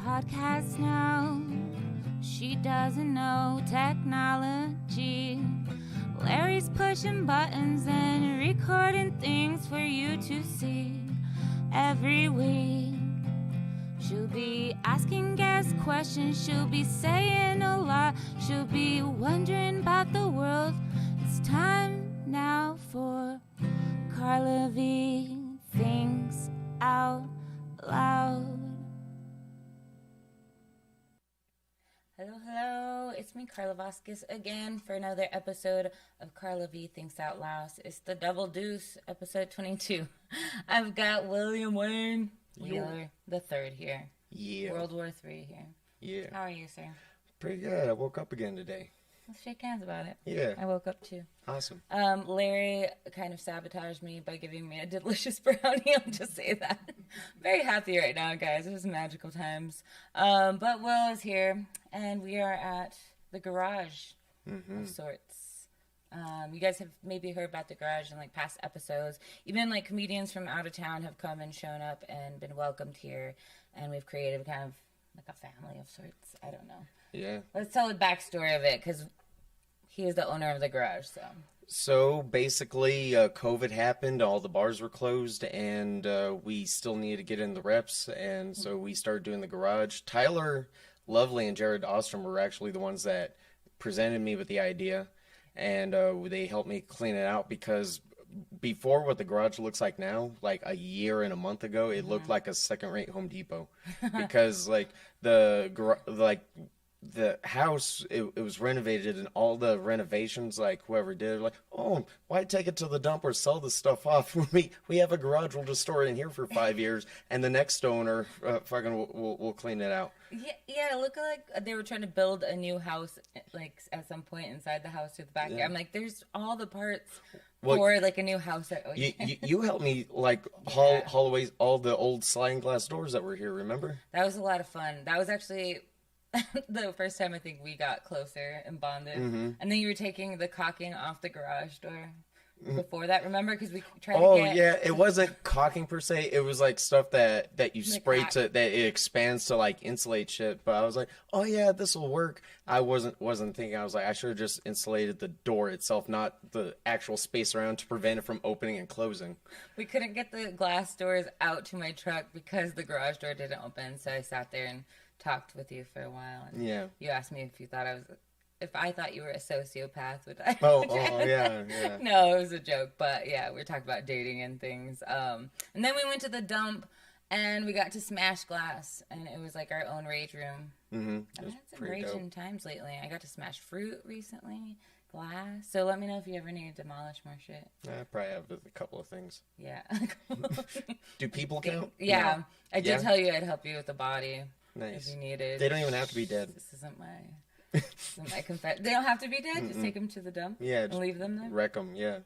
podcast now. She doesn't know technology. Larry's pushing buttons and recording things for you to see. Every week she'll be asking guest questions. She'll be saying a lot. She'll be wondering about the world. It's time now for Carla V Thinks Out Loud. Hello, it's me, Carla Vasquez, again for another episode of Carla V Thinks Out Loud. It's the Double Deuce, episode 22. I've got William Wayne Wheeler the third here. Yeah. World War III here. Yeah. How are you, sir? Pretty good. I woke up again today. Let's shake hands about it. Yeah. I woke up too. Awesome. Larry kind of sabotaged me by giving me a delicious brownie. I'll just say that. Very happy right now, guys. It was magical times. But Will is here, and we are at the garage of sorts. You guys have maybe heard about the garage in like past episodes. Even like comedians from out of town have come and shown up and been welcomed here, and we've created kind of like a family of sorts. I don't know. Yeah. Let's tell the backstory of it, because he is the owner of the garage, So basically, COVID happened, all the bars were closed, and we still needed to get in the reps, and so we started doing the garage. Tyler Lovely and Jared Ostrom were actually the ones that presented me with the idea, and they helped me clean it out, because before what the garage looks like now, like a year and a month ago, it looked like a second-rate Home Depot, because like the house, it was renovated, and all the renovations, like whoever did it, like, oh, why take it to the dump or sell this stuff off? We have a garage, we'll just store it in here for 5 years, and the next owner we'll clean it out. Yeah, it looked like they were trying to build a new house, like at some point inside the house to the backyard. Yeah. I'm like, there's all the parts for like a new house. You helped me like haul away all the old sliding glass doors that were here. Remember? That was a lot of fun. That was actually the first time I think we got closer and bonded. And then you were taking the caulking off the garage door before that, remember? Because we tried to get... yeah, it wasn't caulking per se. It was like stuff that you spray to, that it expands to like insulate shit. But I was like, oh yeah, this will work. I wasn't thinking. I was like, I should have just insulated the door itself, not the actual space around, to prevent it from opening and closing. We couldn't get the glass doors out to my truck because the garage door didn't open. So I sat there and talked with you for a while, and you asked me if I thought you were a sociopath, would I? Yeah. No, it was a joke, but yeah, we were talking about dating and things. And then we went to the dump, and we got to smash glass, and it was like our own rage room. I've had some raging times lately. I got to smash fruit recently, glass. So let me know if you ever need to demolish more shit. I probably have a couple of things. Yeah. Do people count? Yeah. No. I did tell you I'd help you with the body. Nice. If you needed. They don't even have to be dead. This isn't my confession. They don't have to be dead. Just take them to the dump. Yeah. And leave them there. Wreck them. Yeah.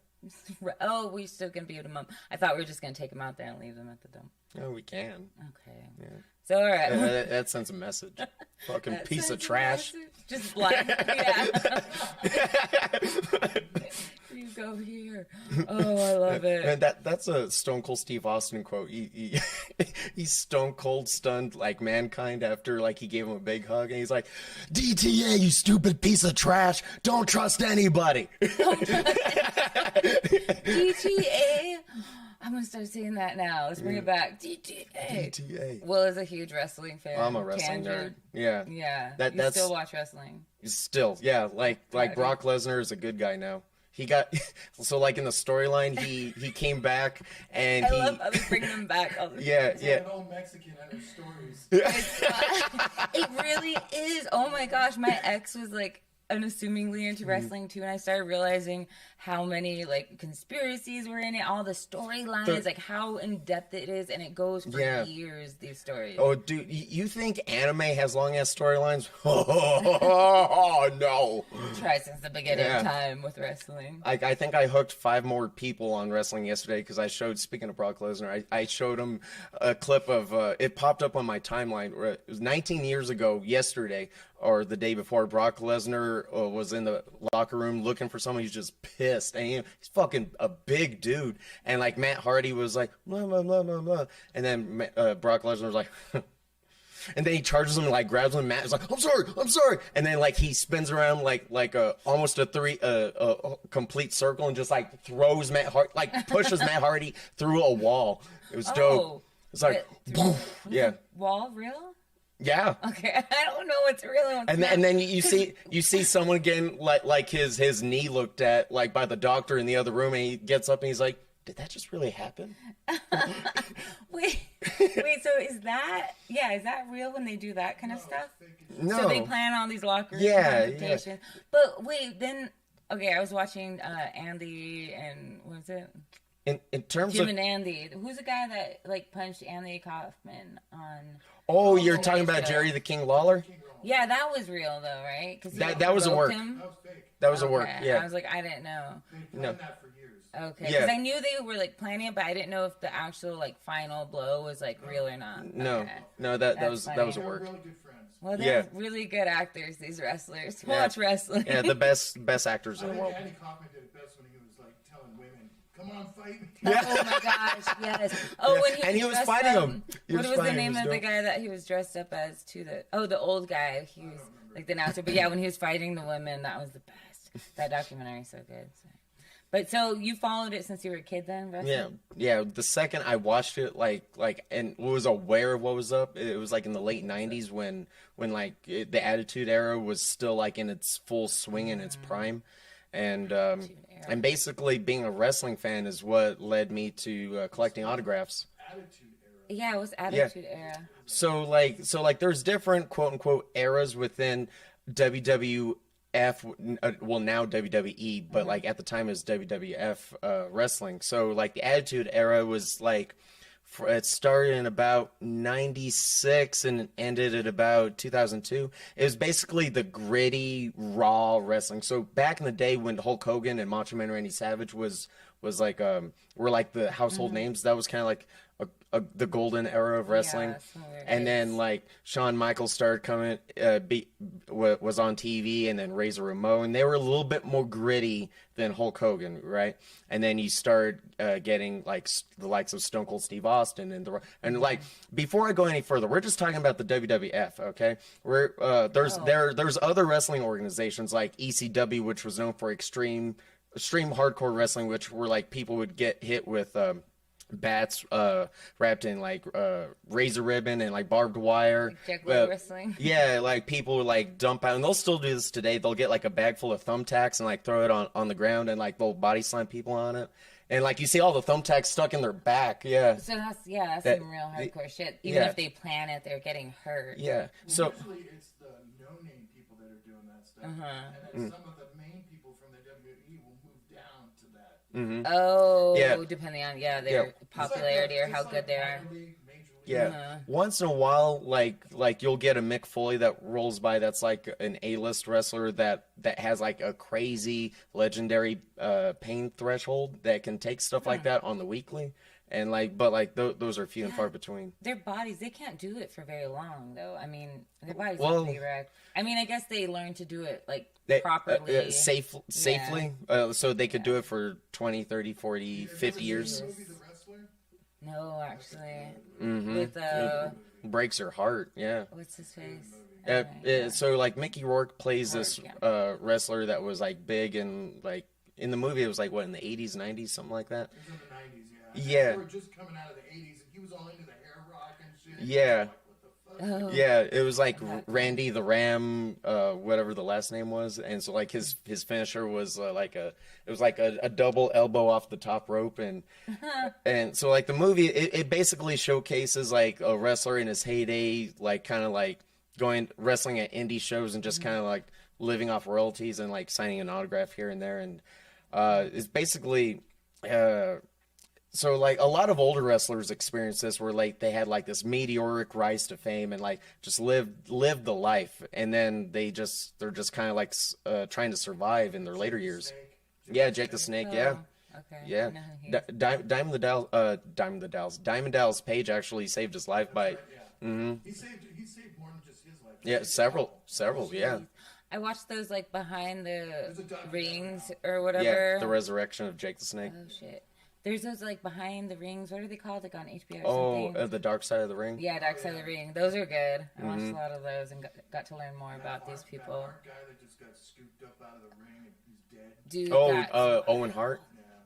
Oh, we still gonna be able to mum. I thought we were just gonna take them out there and leave them at the dump. No, we can. Okay. Yeah. So all right. That sends a message. Fucking piece of trash. Just blind. Yeah. You go here. Oh, I love it. And that's a Stone Cold Steve Austin quote. He's stone cold stunned like Mankind after like he gave him a big hug, and he's like, DTA, you stupid piece of trash. Don't trust anybody. DTA. I'm going to start saying that now. Let's bring it back. DTA. Will is a huge wrestling fan. I'm a wrestling nerd. Yeah. Yeah. That's still watch wrestling. Still, yeah. Like Brock Lesnar is a good guy now. He got, so like in the storyline, he came back, and I love how they bring them back all the time. Yeah. Like all Mexican at her stories. It really is. Oh my gosh, my ex was like unassumingly into wrestling too, and I started realizing how many like conspiracies were in it, all the storylines, like how in depth it is, and it goes for years. These stories. Oh, dude, you think anime has long ass storylines? Oh no! Tried since the beginning of time with wrestling. I think I hooked 5 more people on wrestling yesterday because I showed. Speaking of Brock Lesnar, I showed him a clip of it popped up on my timeline. It was 19 years ago yesterday, or the day before. Brock Lesnar was in the locker room looking for someone. He's just pissed. And he's fucking a big dude. And like Matt Hardy was like, blah, blah, blah, blah, blah. And then Brock Lesnar was like, and then he charges him and like grabs him, and Matt is like, I'm sorry, and then like he spins around like a almost a complete circle and just like throws pushes Matt Hardy through a wall. It was dope. It's like, yeah. Wall real? Yeah. Okay, I don't know what's real. And then you see someone getting like his knee looked at like by the doctor in the other room, and he gets up and he's like, did that just really happen? wait, so is that real when they do that kind of stuff? No. So they plan on these locker Yeah. But wait, then okay, I was watching Andy and what was it? In terms Jim of and Andy, who's the guy that like punched Andy Kaufman on? Oh, you're talking about Jerry the King Lawler? Yeah, that was real though, right? Because that was a work. Him. That was fake. That was a work. Yeah. I was like, I didn't know. They planned that for years. Okay, because I knew they were like planning it, but I didn't know if the actual like final blow was like real or not. No, Okay. no, that was funny. a They're work. really good friends. Well, they're really good actors. These wrestlers. Watch wrestling. Yeah, the best actors in I the think world. Andy Kaufman did it best when he was like telling women, "Come on, fight me." Oh my gosh, yes. Oh, when And he was dressed fighting up, him. What was the name of the guy that he was dressed up as too? The old guy. He was like the announcer. But yeah, when he was fighting the women, that was the best. That documentary is so good. But so you followed it since you were a kid then, wrestling? Yeah. The second I watched it, and was aware of what was up, it was like in the late '90s when the Attitude Era was still like in its full swing in its prime, and basically being a wrestling fan is what led me to collecting autographs. Attitude Era. Yeah, it was Attitude Era. So there's different quote unquote eras within WWF. Well, now WWE, but like at the time it was WWF wrestling. So like the Attitude Era was like, it started in about '96 and ended at about 2002. It was basically the gritty, raw wrestling. So back in the day when Hulk Hogan and Macho Man Randy Savage was like were like the household names, that was kind of like the golden era of wrestling. And then like Shawn Michaels started coming, was on TV, and then Razor Ramon. They were a little bit more gritty than Hulk Hogan, right? And then you start getting like the likes of Stone Cold Steve Austin and like before I go any further, we're just talking about the WWF, okay? There's other wrestling organizations like ECW, which was known for extreme hardcore wrestling, which were like people would get hit with bats wrapped in like razor ribbon and like barbed wire. Like Juggalo wrestling. Yeah, like people would like dump out, and they'll still do this today. They'll get like a bag full of thumbtacks and like throw it on the ground, and like they'll body slam people on it. And like you see all the thumbtacks stuck in their back. Yeah. So that's some real hardcore shit. Even if they plan it, they're getting hurt. Yeah. So usually it's the no-name people that are doing that stuff, and then some of the main people from the WWE will move down to that. Mm-hmm. Oh, yeah. Depending on their popularity or how good they are. Yeah. Once in a while, like you'll get a Mick Foley that rolls by that's like an A-list wrestler that has like a crazy legendary pain threshold that can take stuff like that on the weekly. And those are few and far between. Their bodies, they can't do it for very long though. I mean, their bodies are pretty wrecked. I mean, I guess they learn to do it properly. Safely. So they could do it for 20, 30, 40, 50 years. No, actually. Mm-hmm. With breaks her heart, yeah. What's his face? So like Mickey Rourke plays this wrestler that was like big and like in the movie it was like what in the 80s, 90s, something like that. It was in the 90s, yeah. They were just coming out of the 80s, and he was all into the hair rock and shit. Yeah. Oh. Yeah, it was like Randy the Ram, whatever the last name was, and so like his finisher was a double elbow off the top rope, and so like the movie it basically showcases like a wrestler in his heyday, like kind of like going wrestling at indie shows and just kind of like living off royalties and like signing an autograph here and there, and it's basically. So like a lot of older wrestlers experience this where like they had like this meteoric rise to fame and like just lived the life, and then they're just kind of like trying to survive in their later years. Yeah, Jake the Snake. Yeah. Okay. Yeah. Diamond Dallas Page actually saved his life by. Mm-hmm. He saved more than just his life. Yeah, several. Yeah. I watched those like behind the rings or whatever. Yeah, the resurrection of Jake the Snake. Oh shit. There's those like behind the rings. What are they called? Like on HBO or something? The Dark Side of the Ring. Yeah, Dark Side of the Ring. Those are good. I watched a lot of those and got to learn more about these people. That guy that just got scooped up out of the ring and he's dead. Dude, Owen Hart.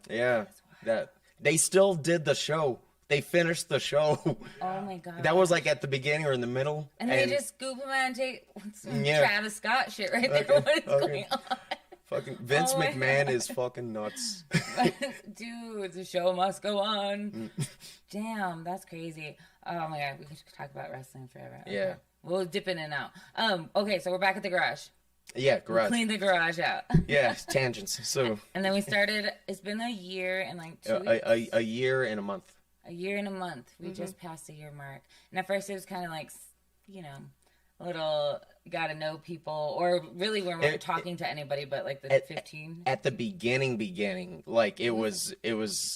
Yeah, that they still did the show. They finished the show. Oh my god. That was like at the beginning or in the middle. And they just scoop him out and take some Travis Scott shit right there. What is going on? Fucking Vince McMahon is fucking nuts. Dude, the show must go on. Damn, that's crazy. Oh my god, we could talk about wrestling forever. Okay. Yeah. We'll dip in and out. Okay, so we're back at the garage. Yeah, garage. Clean the garage out. Yeah, tangents. So. And then we started. It's been a year and like 2 weeks. A year and a month. A year and a month. We just passed the year mark. And at first it was kind of like, you know, a little got to know people, or really we weren't talking to anybody but like the 15. At the beginning, like it was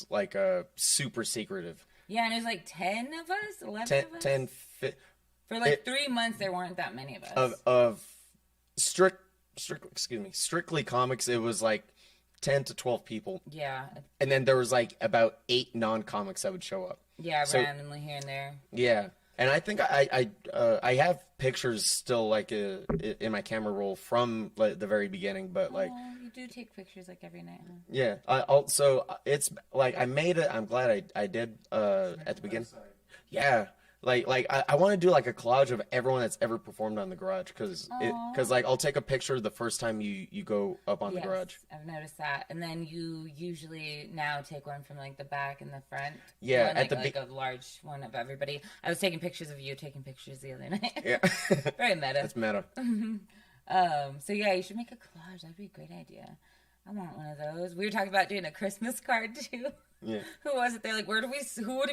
like a super secretive. Yeah, and it was like 10 of us, 11 of us. 10 For like 3 months, there weren't that many of us. Of strictly comics, it was like 10 to 12 people. Yeah. And then there was like about 8 non-comics that would show up. Yeah, randomly here and there. Yeah. And I think I have pictures still like in my camera roll from like the very beginning, but like you do take pictures like every night, huh? Yeah. Also it's like I made it. I'm glad I did at the beginning. Yeah. Like I want to do like a collage of everyone that's ever performed on the garage because like I'll take a picture the first time you go up on the garage. I've noticed that, and then you usually now take one from like the back and the front. Yeah, one, like a large one of everybody. I was taking pictures of you taking pictures the other night. Yeah, very meta. That's meta. So yeah, you should make a collage. That'd be a great idea. I want one of those. We were talking about doing a Christmas card too. Yeah. Who was it? They're like, who did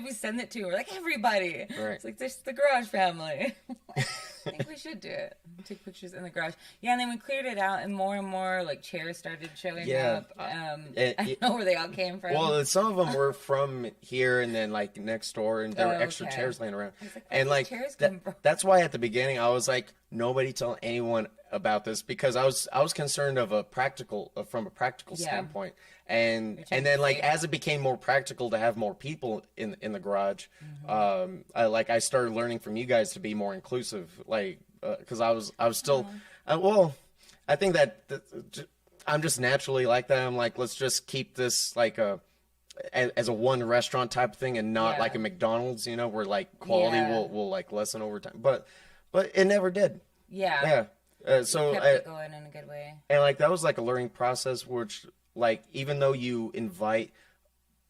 we send it to? We're like, everybody. Right. It's like, this the garage family. I think we should do it. Take pictures in the garage. Yeah, and then we cleared it out, and more like chairs started showing up. I don't know where they all came from. Well, some of them were from here and then like next door, and there were extra chairs laying around. And like that's why at the beginning I was like, nobody tell anyone about this because I was concerned from a practical standpoint. And then like as it became more practical to have more people in the garage, I started learning from you guys to be more inclusive, like because I was still I think that I'm just naturally like that. I'm like, let's just keep this like as a one restaurant type of thing and not like a McDonald's, you know, where like quality will like lessen over time. But it never did. Yeah. So kept it going in a good way. And like that was like a learning process, which like even though you invite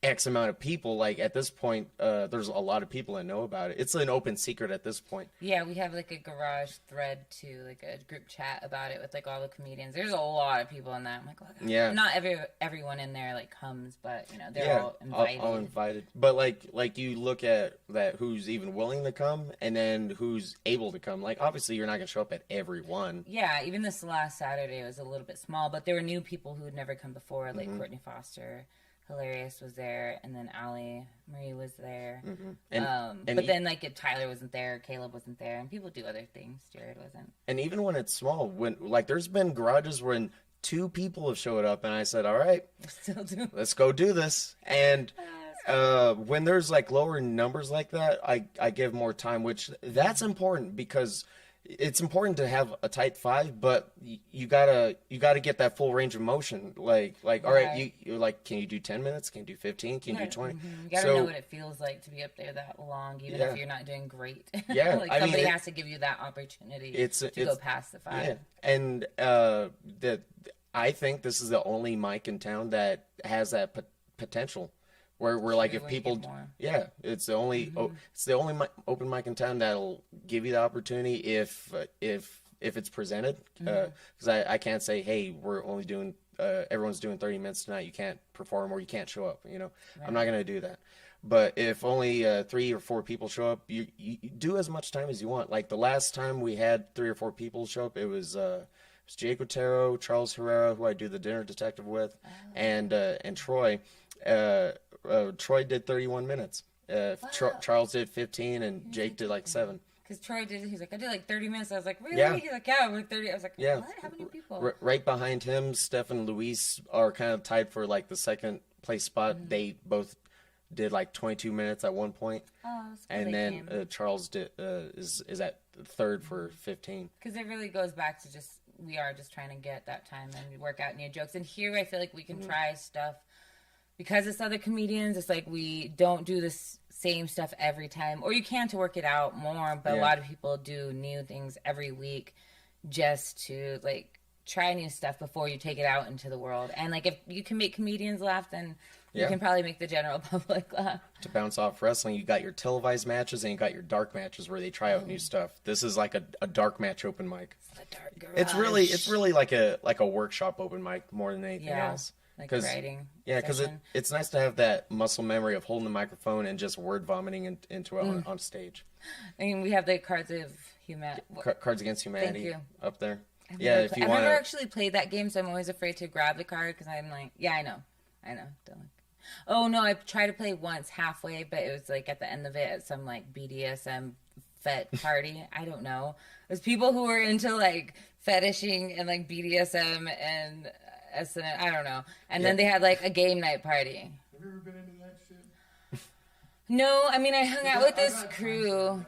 X amount of people, like at this point, there's a lot of people that know about it. It's an open secret at this point. Yeah, we have like a garage thread too, like a group chat about it with like all the comedians. There's a lot of people in that. I'm like, oh, yeah, not everyone in there like comes, but you know they're all invited. All invited. But like you look at that, who's even willing to come, and then who's able to come. Like obviously you're not gonna show up at every one. Yeah, even this last Saturday was a little bit small, but there were new people who had never come before, like Courtney Foster. Hilarious was there, and then Allie Marie was there. But then like if Tyler wasn't there, Caleb wasn't there, and people do other things. Jared wasn't. And even when it's small, when like there's been garages when 2 people have showed up, and I said, "All right, let's go do this." And when there's like lower numbers like that, I give more time, which that's important because it's important to have a tight 5, but you gotta get that full range of motion. Like all right, you're like, can you do 10 minutes? Can you do 15? Can you do 20? You gotta know what it feels like to be up there that long, even if you're not doing great. Yeah, like somebody has to give you that opportunity to go past the 5. Yeah. And I think this is the only mic in town that has that potential. Where like if people, it's the only open mic in town that'll give you the opportunity if it's presented. Because I can't say, hey, we're only doing everyone's doing 30 minutes tonight. You can't perform or you can't show up. You know, I'm not gonna do that. But if only 3 or 4 people show up, you do as much time as you want. Like the last time we had 3 or 4 people show up, it was Jake Otero, Charles Herrera, who I do the Dinner Detective with, and Troy. Troy did 31 minutes. Charles did 15, and Jake did like 7. Because Troy he's like, I did like 30 minutes. I was like, really? Yeah. He's like, yeah, we're 30. I was like, what? How many people? Right behind him, Steph and Luis are kind of tied for like the second place spot. They both did like 22 minutes at one point. Oh, that's good. And then Charles is at third for 15. Because it really goes back to just, we are just trying to get that time and work out new jokes. And here I feel like we can try stuff. Because it's other comedians, it's like we don't do this same stuff every time. Or you can to work it out more, but a lot of people do new things every week just to, like, try new stuff before you take it out into the world. And, like, if you can make comedians laugh, then you can probably make the general public laugh. To bounce off wrestling, you got your televised matches and you got your dark matches where they try out new stuff. This is like a dark match open mic. The dark garage. It's really like a workshop open mic more than anything else. Like writing. Yeah, because it's nice to have that muscle memory of holding the microphone and just word vomiting into it on stage. I mean, we have the Cards of Humanity. Cards Against Humanity up there. If you I've want never actually played that game, so I'm always afraid to grab the card because I'm like, I know. Don't like. Oh no, I tried to play once halfway, but it was like at the end of it at some like BDSM fet party. I don't know. It was people who were into like fetishing and like BDSM and SM, I don't know. And then they had like a game night party. Have you ever been into that shit? No, I mean I hung out with this crew.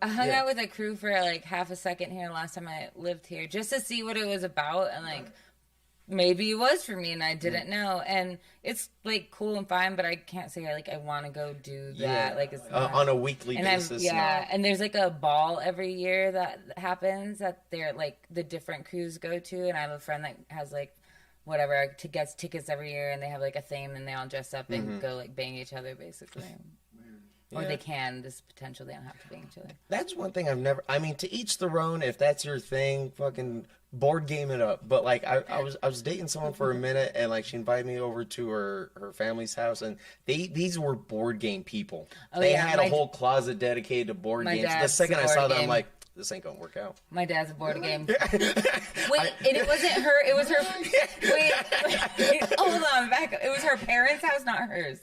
I hung out with a crew for like half a second here last time I lived here just to see what it was about and like maybe it was for me and I didn't know. And it's like cool and fine, but I can't say like I want to go do that like it's on a weekly basis. And there's like a ball every year that happens that they're like the different crews go to, and I have a friend that has like whatever gets tickets every year and they have like a theme and they all dress up and go like bang each other basically. Or they can. There's potential they don't have to bang each other. That's one thing I've never... I mean, to each their own. If that's your thing, fucking board game it up. But, like, I was dating someone for a minute, and, like, she invited me over to her family's house, and these were board game people. They had a whole closet dedicated to board games. The second I saw that, I'm like, this ain't gonna work out. My dad's a board game. Wait, and it wasn't her. It was her... Wait. Hold on, back up. It was her parents' house, not hers.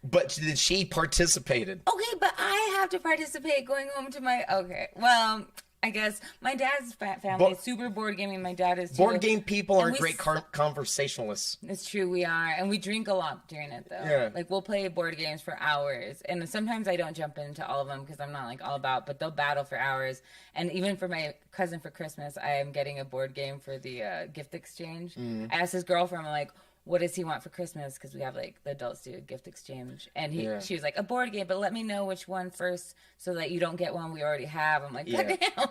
But she participated. Okay, but I have to participate going home to my... Okay, well, I guess my dad's family is super board gaming. My dad is too. Board game people are great conversationalists. It's true, we are. And we drink a lot during it, though. Yeah. Like, we'll play board games for hours. And sometimes I don't jump into all of them because I'm not, like, all about... But they'll battle for hours. And even for my cousin for Christmas, I am getting a board game for the gift exchange. I asked his girlfriend, I'm like... What does he want for Christmas? Because we have, like, the adults do a gift exchange. And she was like, a board game, but let me know which one first so that you don't get one we already have. I'm like, God damn.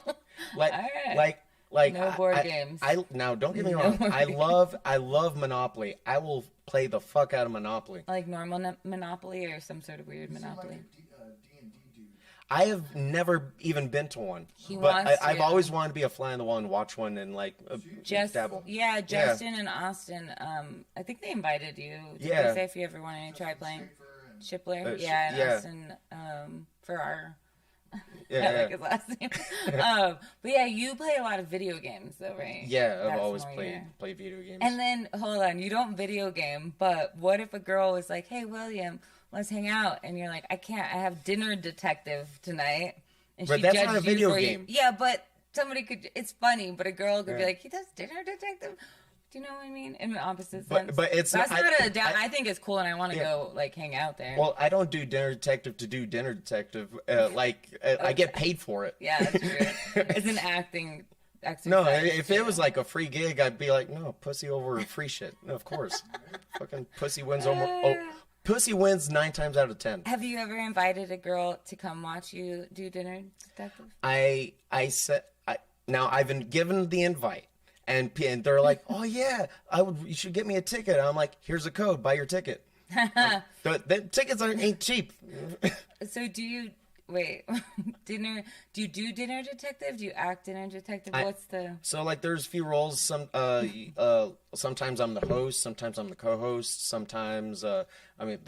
Like, no board games. Now, don't get me wrong. I love Monopoly. I will play the fuck out of Monopoly. Like normal Monopoly or some sort of weird Monopoly? I have never even been to one, I've always wanted to be a fly on the wall and watch one and like dabble. Yeah, Justin and Austin. I think they invited you. Did they say if you ever wanted to try playing Shipler? Austin Farrar. I like his last name. But yeah, you play a lot of video games though, right? Yeah, I've always played video games. And then hold on, you don't video game, but what if a girl was like, "Hey, William, let's hang out," and you're like, I can't, I have dinner detective tonight. And but that's not a video game. Yeah, but somebody could, it's funny, but a girl could be like, he does dinner detective? Do you know what I mean? In the opposite sense. But it's that's not I think it's cool and I want to go like hang out there. Well, I don't do dinner detective to do dinner detective. I get paid for it. Yeah, that's true. It's an acting exercise. No, if it was like a free gig, I'd be like, no, pussy over free shit. No, of course. Fucking pussy wins Pussy wins 9 times out of 10. Have you ever invited a girl to come watch you do dinner detective? Now I've been given the invite, and they're like, "Oh yeah, you should get me a ticket." And I'm like, "Here's a code, buy your ticket." The tickets ain't cheap. So do you dinner? Do you do dinner detective? Do you act dinner detective? What's the? So like, there's a few roles. Sometimes I'm the host. Sometimes I'm the co-host. Sometimes the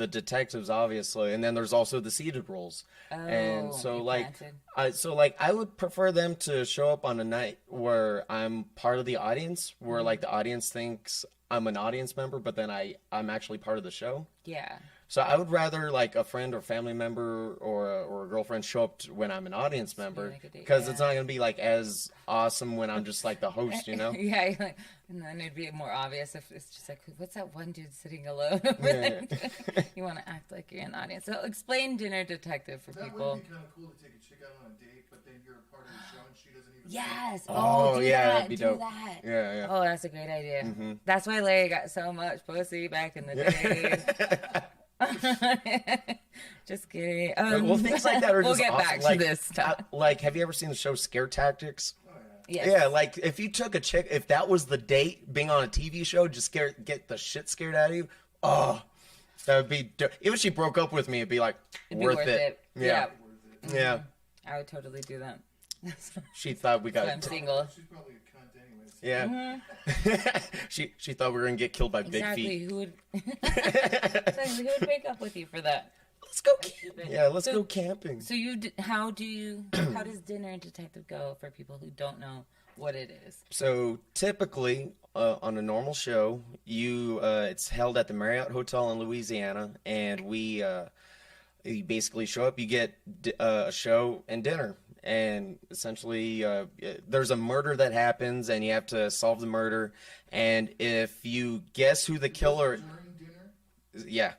detectives obviously, and then there's also the seated roles. And so I would prefer them to show up on a night where I'm part of the audience, where like the audience thinks I'm an audience member, but then I'm actually part of the show. Yeah. So I would rather like a friend or family member or a girlfriend show up when I'm an audience member like a date, because yeah. it's not gonna be like as awesome when I'm just like the host, you know? Yeah, you're like, and then it'd be more obvious if it's just like, what's that one dude sitting alone over Yeah. there? You want to act like you're in the audience. So explain Dinner Detective for That people. would be kind of cool to take a chick out on a date, but then you're a part of the show and she doesn't even. Yes. Oh, do yeah, that. that'd be do dope. that. Yeah, yeah. Oh, that's a great idea. Mhm. That's why Larry got so much pussy back in the day. Just kidding. Well, things like that are we'll just get awesome. back Like, to this stuff. like, have you ever seen the show Scare Tactics? Oh yeah. Yes. Yeah, like if you took a chick, if that was the date, being on a TV show, just get the shit scared out of you. Oh, that would be. Even if she broke up with me, it'd be like It'd be worth it. Yeah, Worth it. yeah. I would totally do that. That's She thought we why I'm got. single. She's probably a cunt anyways. Yeah. she thought we were gonna get killed by big Exactly. feet. Who would? Exactly. Who would break up with you for that? Let's go. Stupid. Yeah, let's So- go camping. So how does Dinner Detective go for people who don't know what it is? So typically, on a normal show, it's held at the Marriott Hotel in Louisiana, and you basically show up, you get a show and dinner, and essentially there's a murder that happens, and you have to solve the murder, and if you guess who the killer, During dinner, yeah,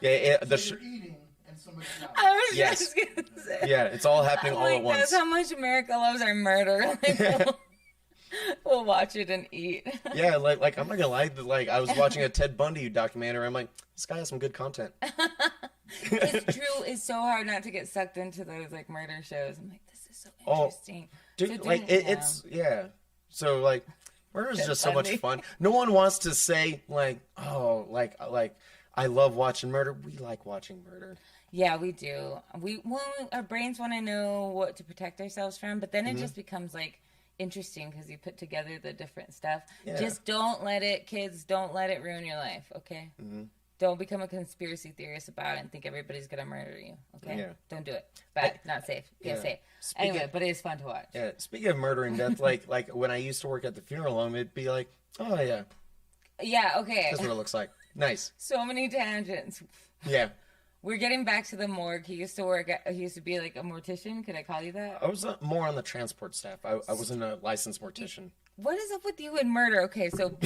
so you're eating and somebody's out. I was Yes. just gonna say. yeah, it's all happening all at once. That's how much America loves our murder. Like, we'll watch it and eat. Yeah, like I'm not gonna lie, like I was watching a Ted Bundy documentary. I'm like, this guy has some good content. It's true. It's so hard not to get sucked into those like murder shows. I'm like, this is so Oh, interesting. Dude, So like it's yeah. So like, murder is just so much Bundy. fun. No one wants to say like, oh, like I love watching murder. We like watching murder. Yeah, we do. Our brains want to know what to protect ourselves from, but then it just becomes like interesting because you put together the different stuff. Yeah. Just don't let it, kids. Don't let it ruin your life. Okay. Don't become a conspiracy theorist about it and think everybody's gonna murder you. Okay. Yeah. Don't do it. Bad. Not safe. Yeah, Yeah. safe. Speaking Anyway, of- but it is fun to watch. Yeah. Speaking of murder and death, like when I used to work at the funeral home, it'd be like, oh yeah, Yeah. Okay. that's what it looks like. Nice. So many tangents. Yeah. We're getting back to the morgue. He used to be like a mortician. Could I call you that? I was more on the transport staff. I wasn't a licensed mortician. What is up with you and murder? Okay, so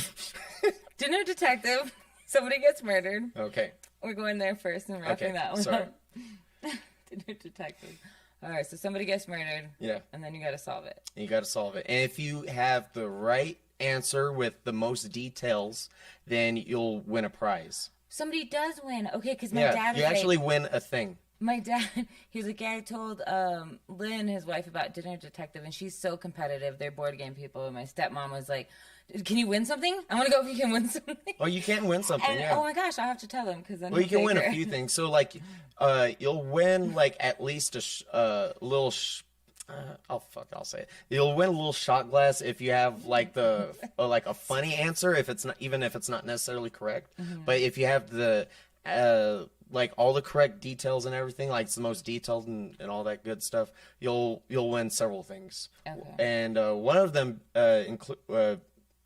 Dinner Detective. Somebody gets murdered. Okay. We're going there first and wrapping Okay, that one sorry. up. Dinner Detective. All right, so somebody gets murdered, Yeah. and then you got to solve it. You got to solve it. And if you have the right answer with the most details, then you'll win a prize. Somebody does win. Okay, because my Yeah, dad you was actually like, win a thing. my dad, he was like, yeah, I told Lynn, his wife, about Dinner Detective, and she's so competitive. They're board game people. And my stepmom was like, can you win something? I want to go if you can win something. Oh, you can win something, And yeah. oh my gosh, I'll have to tell him because then Well, you he'll can win take a her. few things. So, like, you'll win, like, at least little... I'll say it. You'll win a little shot glass if you have, like, like a funny answer, even if it's not necessarily correct. But if you have the... like all the correct details and everything, like it's the most detailed and all that good stuff, you'll win several things. Okay. And one of them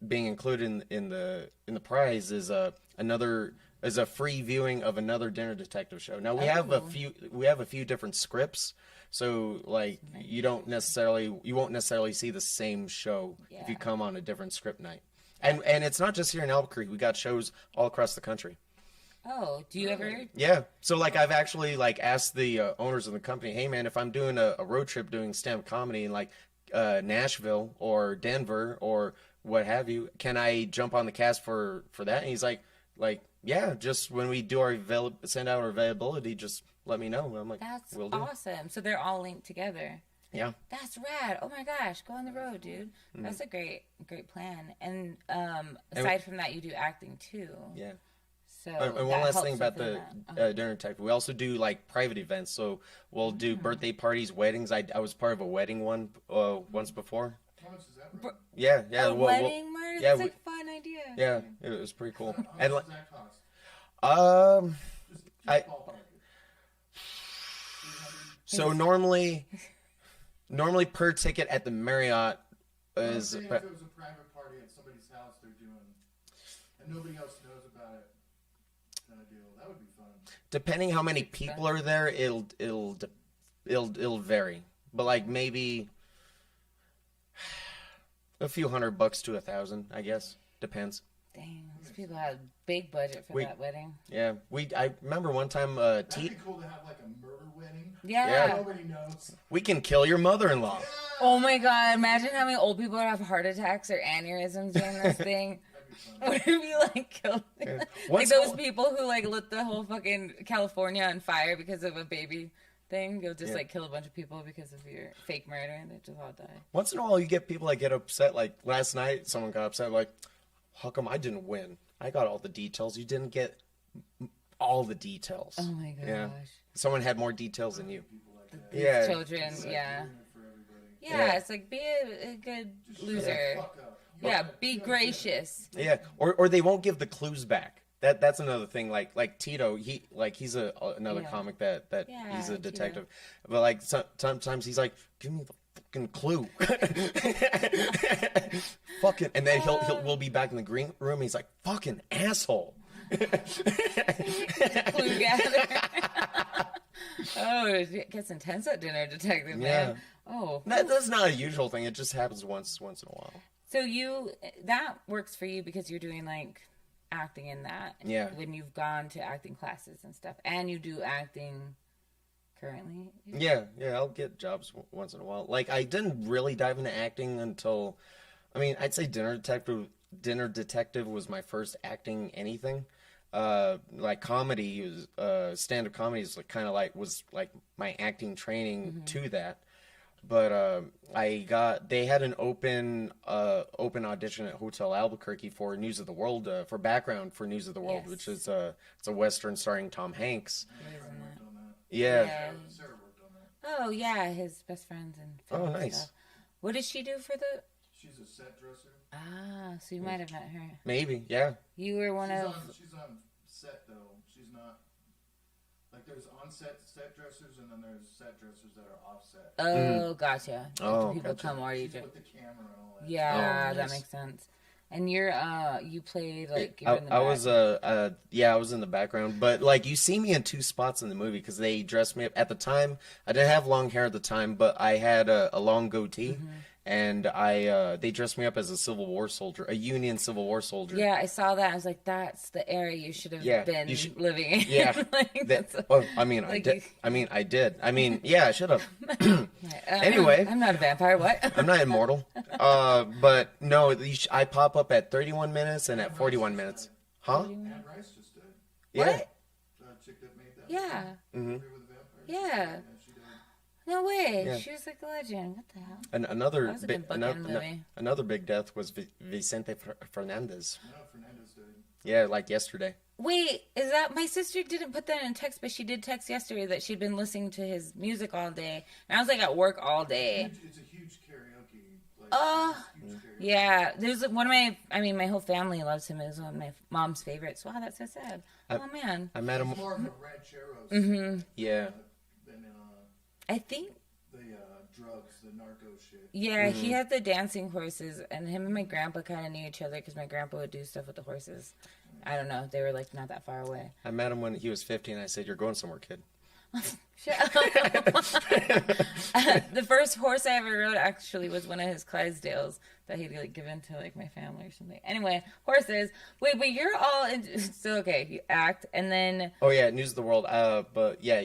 being included in the prize is a free viewing of another Dinner Detective show. Now we have a few different scripts, so like you won't necessarily see the same show if you come on a different script night. And it's not just here in Albuquerque. We got shows all across the country. Oh, do you ever? Yeah. So like I've actually like asked the owners of the company, hey man, if I'm doing a road trip doing stand-up comedy in like Nashville or Denver or what have you, can I jump on the cast for that? And he's like yeah, just when we do our send out our availability, just let me know. I'm like, That's will do. awesome. So they're all linked together. Yeah. That's rad. Oh my gosh, go on the road, dude. That's a great plan. And aside from that, you do acting too. Yeah. So And one that last helps thing about within the that. Dinner Detective, we also do like private events. So we'll do birthday parties, weddings. I was part of a wedding one once before. How much is that? Bro? Yeah. A wedding murder? yeah, That's a fun idea. Yeah, it was pretty cool. How And much like, does that cost? Just I- ballpark it. 300? so normally per ticket at the Marriott I'm is saying if it was a private party at somebody's house they're doing, and nobody else knows about it, deal. That would be fun. Depending how many people are there, it'll vary. But like maybe a few $100 to $1,000, I guess. Depends. Dang, those people had a big budget for that wedding. Yeah, I remember one time. That'd be cool to have like a murder wedding. Yeah. Nobody knows. We can kill your mother-in-law. Oh my god! Imagine how many old people would have heart attacks or aneurysms during this thing. What if you like killed like those people who like lit the whole fucking California on fire because of a baby thing? You'll just like kill a bunch of people because of your fake murder, and they just all die. Once in a while, you get people that get upset. Like last night, someone got upset. Like, how come I didn't win? I got all the details. You didn't get all the details. Oh my gosh. Yeah. Someone had more details than you. These children, yeah, it's like be a good loser. Yeah, be gracious. Yeah, or they won't give the clues back. That's another thing. Like Tito, he's another comic that he's a detective, Tito. But like sometimes he's like, give me the fucking clue. Fucking, and then we'll be back in the green room. He's like, fucking asshole. Clue gather. Oh, it gets intense at dinner, detective man. Oh, that's not a usual thing. It just happens once in a while. So that works for you because you're doing like acting in that. Yeah. When you've gone to acting classes and stuff, and you do acting currently. Yeah, I'll get jobs once in a while. Like I didn't really dive into acting until, I'd say Dinner Detective was my first acting anything. Like comedy was stand-up comedy is was my acting training to that. But they had an open audition at Hotel Albuquerque for News of the World, for background for News of the World, which is it's a Western starring Tom Hanks. Yeah. Sarah worked on that. Oh yeah, his best friends and film Oh nice. Stuff. What does she do for the? She's a set dresser. Ah, so you might have met her. Maybe, yeah. You were She's on set though. She's not. Like there's on-set set dressers, and then there's set dressers that are off-set. Oh, gotcha. Oh, people come or you She's just. with the camera and all that. Yeah, Oh, that nice. makes sense. And you played like I was I was in the background, but like you see me in two spots in the movie because they dressed me up at the time. I didn't have long hair at the time, but I had a long goatee, and they dressed me up as a Civil War soldier, a Union Civil War soldier. Yeah, I saw that. I was like, that's the area you should have been living in. Yeah, I did. Yeah, I should have. Anyway, I'm not a vampire. What? I'm not immortal. But no, I pop up at 31 minutes and at 41 minutes. Huh? Anne Rice just did. Yeah. What? The chick that made that. Yeah. Mm-hmm. With the vampires. Yeah. She did. No way. Yeah. She was like a legend. What the hell? And That another was a good bookend movie. another big death was Vicente Fernandez. No, Fernandez did. Yeah, like yesterday. Wait, is that my sister didn't put that in text, but she did text yesterday that she'd been listening to his music all day, and I was like at work all day. It's a huge karaoke. Huge karaoke. Yeah, there's one of my whole family loves him. It was one of my mom's favorites. Wow, that's so sad. Oh man. I met him. It's more of a ranchero. Yeah. Than I think. the drugs, the narco shit. Yeah, he had the dancing horses, and him and my grandpa kind of knew each other because my grandpa would do stuff with the horses. I don't know. They were like not that far away. I met him when he was 15. I said, "You're going somewhere, kid." The first horse I ever rode actually was one of his Clydesdales that he'd like given to like my family or something. Anyway, horses. Wait, but you're all in, so okay. You act and then. Oh yeah, News of the World. But yeah,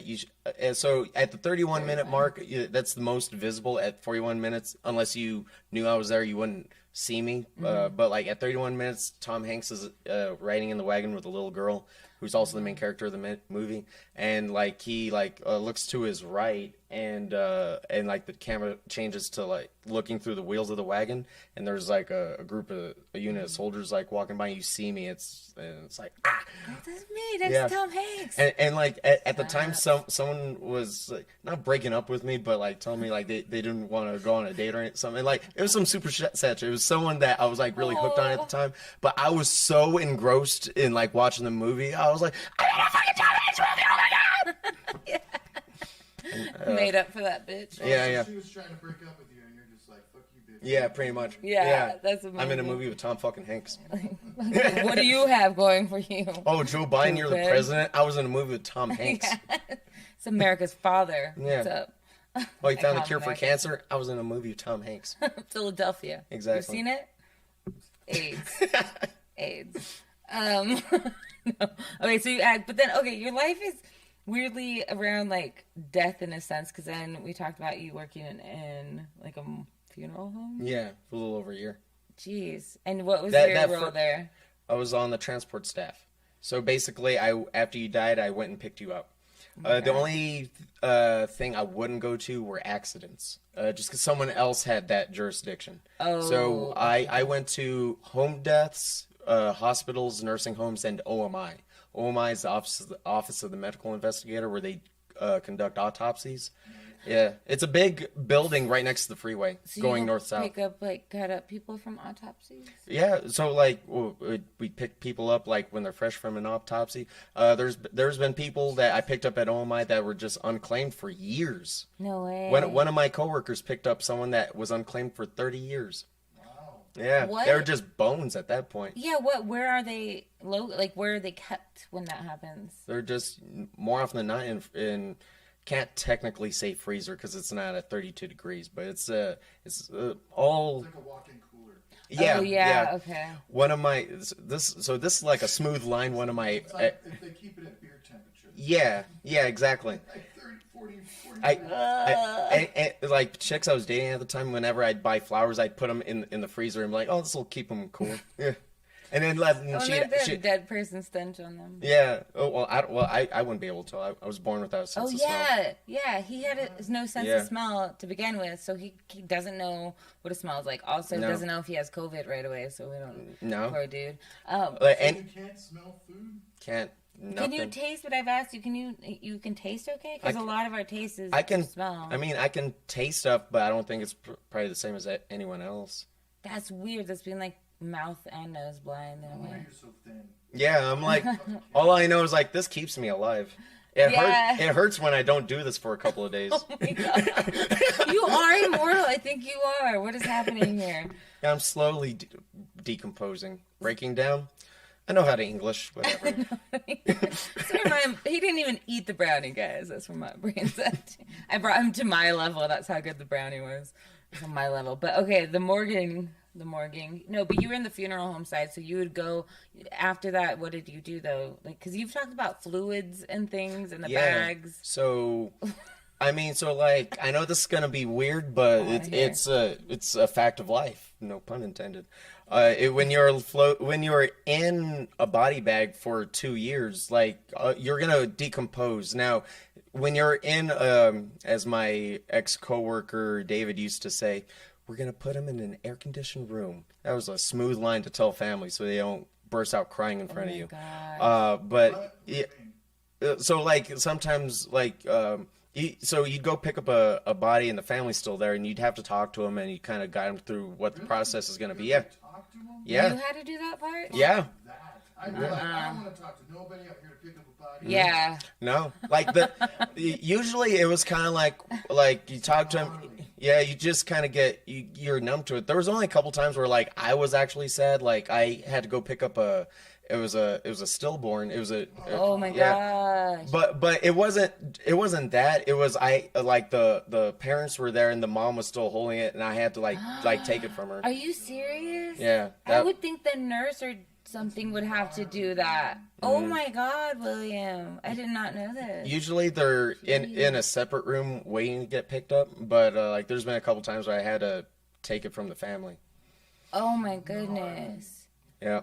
so at the 31-minute mark, that's the most visible. At 41 minutes, unless you knew I was there, you wouldn't see me. But like at 31 minutes, Tom Hanks is riding in the wagon with a little girl who's also the main character of the movie, and like he looks to his right, and like the camera changes to like looking through the wheels of the wagon, and there's like a unit of soldiers like walking by. And you see me, it's like That's me. That's Tom Hanks. and like at the time, someone was like not breaking up with me, but like telling me like they didn't want to go on a date or something. Like it was some super satch. It was someone that I was like really hooked on at the time, but I was so engrossed in like watching the movie. I was like, I gotta fucking Tom Hanks movie. Oh my god! Made up for that bitch. Yeah. She was trying to break up with you, and you're just It's like, fuck you, bitch. Yeah, pretty much. Yeah, that's amazing. I'm in a movie with Tom fucking Hanks. What do you have going for you? Oh, Joe Biden, you're the Stupid. president? I was in a movie with Tom Hanks. It's America's father. Yeah. What's up? Oh, he found I the cure for America. cancer? I was in a movie with Tom Hanks. Philadelphia. Exactly. You've seen it? AIDS. AIDS. No. Okay, so but then, okay, your life is weirdly around, like, death in a sense, because then we talked about you working in like, a funeral home? Yeah, for a little over a year. Jeez. And what was your role there? I was on the transport staff. So basically, after you died, I went and picked you up. The only thing I wouldn't go to were accidents, just because someone else had that jurisdiction. Oh. So I went to home deaths, hospitals, nursing homes, and OMI. OMI is the Office of the Medical Investigator, where they conduct autopsies. Yeah, it's a big building right next to the freeway, So going you north-south. cut up people from autopsies? Yeah, so like we pick people up like when they're fresh from an autopsy. There's been people that I picked up at OMI that were just unclaimed for years. No way. One of my coworkers picked up someone that was unclaimed for 30 years. Wow. Yeah, What? they were just bones at that point. Yeah, where are they where are they kept when that happens? They're just more often than not in can't technically say freezer because it's not at 32 degrees, but it's all It's like a walk-in cooler. yeah, Oh, yeah, okay. One of my this is like a smooth line. One of my It's like if they keep it at beer temperature. yeah, exactly. Like 30, 40, 40 I like chicks I was dating at the time. Whenever I'd buy flowers, I'd put them in the freezer. And be like, oh, this will keep them cool. Yeah, and then I wonder if they have a dead person stench on them. yeah. Oh well, I wouldn't be able to. I was born without a sense of smell. Yeah. He had no sense Yeah. of smell to begin with, so he doesn't know what it smells like. Also, No. doesn't know if he has COVID right away, so we don't. No. Poor dude. And You can't smell food? can't nothing. Can you taste what I've asked you? You can taste okay? Because a lot of our taste is I can smell. I mean, I can taste stuff, but I don't think it's probably the same as anyone else. That's weird. That's being like mouth and nose blind in a Why way. you're so thin? Yeah, I'm like, all I know is like this keeps me alive. Yeah. It hurts when I don't do this for a couple of days. Oh my God. You are immortal. I think you are. What is happening here? I'm slowly decomposing, breaking down. I know how to English, whatever. He didn't even eat the brownie, guys. That's where my brain's at. I brought him to my level. That's how good the brownie was. It's on my level. But okay, the morguing. No, but you were in the funeral home side, so you would go after that. What did you do though? Like, because you've talked about fluids and things and the bags. So, I mean, like, I know this is gonna be weird, but it's a fact of life. No pun intended. When you're in a body bag for 2 years, like you're gonna decompose. Now, when you're in, as my ex-coworker David used to say, we're gonna put him in an air-conditioned room. That was a smooth line to tell families so they don't burst out crying in front of you. But yeah, so like sometimes like so you'd go pick up a body and the family's still there, and you'd have to talk to them and you kind of guide them through what the process is gonna be. Yeah, Talk to them? yeah, You had to do that part. yeah. That. I don't want to talk to nobody out here to pick up a body. Yeah. No, like usually it was kind of like you talk to him. Yeah, you just kind of you're numb to it. There was only a couple times where like I was actually sad. Like I had to go pick up it was a stillborn. It was Oh my gosh. But it wasn't that. It was like the parents were there and the mom was still holding it and I had to like take it from her. Are you serious? Yeah. I would think the nurse or something would have to do that. Oh my God, William. I did not know this. Usually they're in a separate room waiting to get picked up, but like there's been a couple times where I had to take it from the family. Oh my goodness. Yeah.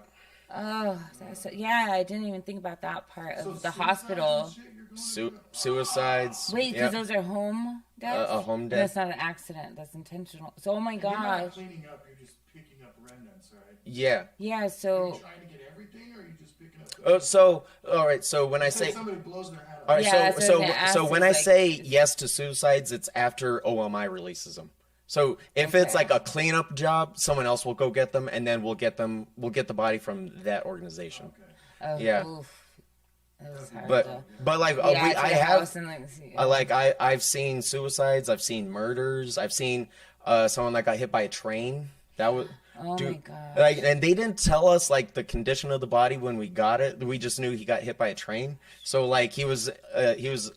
Oh, yeah, I didn't even think about that part of the suicides hospital. and shit you're going Suicides. Wait, yeah. because those are home deaths? A home death. That's not an accident. That's intentional. So, oh my You're not gosh. cleaning up, you're just picking up remnants, right? Yeah. Yeah, Are you so... trying to get everything, or are you just picking up? All right. So when I Say say, somebody blows their head off. all right, Yeah, so when I say yes to suicides, it's after OMI releases them. So if it's like a cleanup job, someone else will go get them, and then we'll get the body from that organization. Oh, Yeah. Oof. That was hard But to- like Yeah, I to the have house and, like, see- I've seen suicides, I've seen murders, I've seen someone that got hit by a train. That was. Oh my god! Like, and they didn't tell us like the condition of the body when we got it. We just knew he got hit by a train. So like he was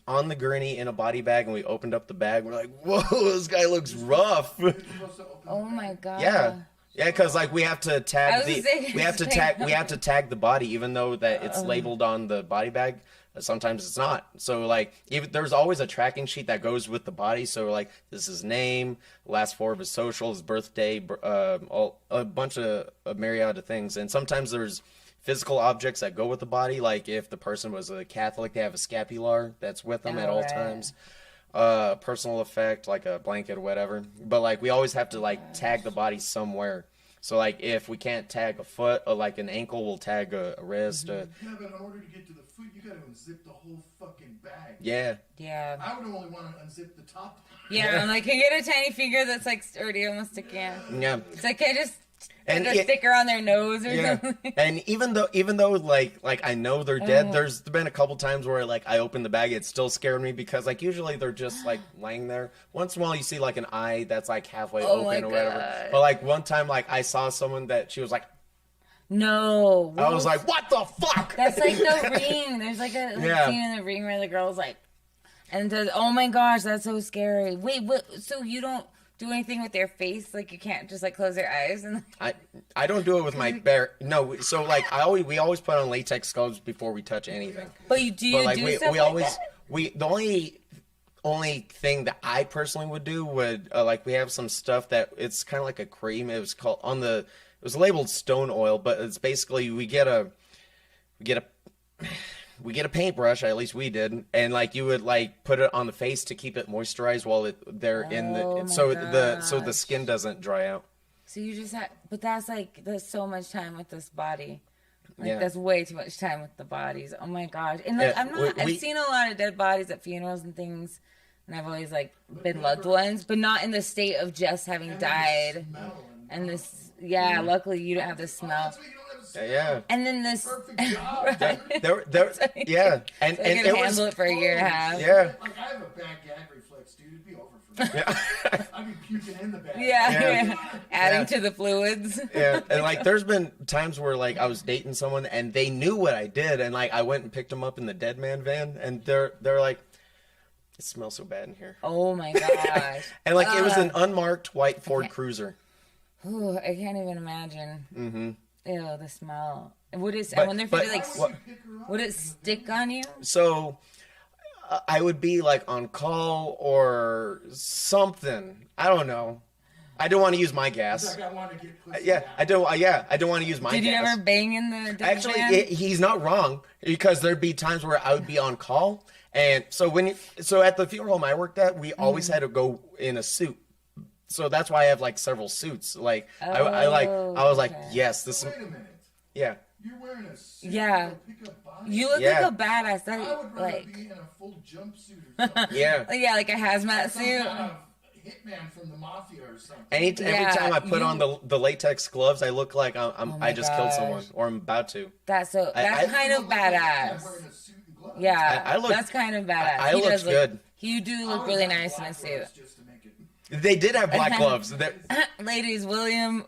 on the gurney in a body bag, and we opened up the bag. We're like, whoa, this guy looks rough. Oh my god! Yeah, because like we have to tag we have to tag the body, even though that it's labeled on the body bag. Sometimes it's not. So like even there's always a tracking sheet that goes with the body. So like this is his name, last four of his social, his birthday, a bunch of a myriad of things. And sometimes there's physical objects that go with the body. Like if the person was a Catholic, they have a scapular that's with them at all times. Personal effect, like a blanket or whatever. But like we always have to like tag the body somewhere. So like if we can't tag a foot or like an ankle, we'll tag a wrist. Yeah, but in order to get to the foot, you gotta unzip the whole fucking bag. Yeah. Yeah. I would only want to unzip the top. Yeah, I'm like, can you get a tiny finger that's like sturdy, almost a can? Yeah. It's like, can I just and put a sticker on their nose or something? And even though like I know they're dead, there's been a couple times where like I opened the bag, it still scared me because like usually they're just like laying there. Once in a while you see like an eye that's like halfway open or whatever. But like one time like I saw someone that she was like, no. I was like, what the fuck? That's like the Ring. There's like a scene in the Ring where the girl's like, and does, oh my gosh, that's so scary. Wait, what? So you don't do anything with their face? Like you can't just like close their eyes and I don't do it with my bare. No, so like we always put on latex gloves before we touch anything. But you do like, do stuff like that? The only thing that I personally would do would like we have some stuff that it's kind of like a cream. It was labeled stone oil, but it's basically we get a paintbrush, at least we did, and like you would like put it on the face to keep it moisturized while they're in the so the skin doesn't dry out. So you just have, but that's so much time with this body. Like that's way too much time with the bodies. Oh my gosh. And like I've seen a lot of dead bodies at funerals and things, and I've always like been loved ones, but not in the state of just having died. And this, luckily you don't have the smell. Yeah. And then this. And it was handle it for a year and a half. Yeah. Like I have a bad gag reflex, dude. It'd be over for me. Yeah. I'd be puking in the bag. Yeah. Adding to the fluids. Yeah. And like there's been times where like I was dating someone and they knew what I did, and like I went and picked them up in the dead man van, and they're like, it smells so bad in here. Oh my gosh. And like it was an unmarked white Ford Cruiser. Ooh, I can't even imagine. Mm-hmm. Ew, the smell. I wonder if would it stick on you? So I would be like on call or something. I don't know. I don't want to use my gas. Like I want to get pussy I don't want to use my gas. Did you ever bang in the Actually, van? He's not wrong, because there'd be times where I would be on call, and so at the funeral home I worked at, we always had to go in a suit. So that's why I have like several suits. Like I was like, yes, this. Wait a minute. Yeah. You're wearing a suit. Yeah. You look like a badass. I would rather be in a full jumpsuit or something. Yeah. Like a hazmat suit. Some kind of hitman from the mafia or something. Every time I put on the latex gloves, I look like I just killed someone, or I'm about to. That's kind of badass. Yeah, that's kind of badass. I look good. You do look really nice in a suit. They did have black gloves. Ladies, William,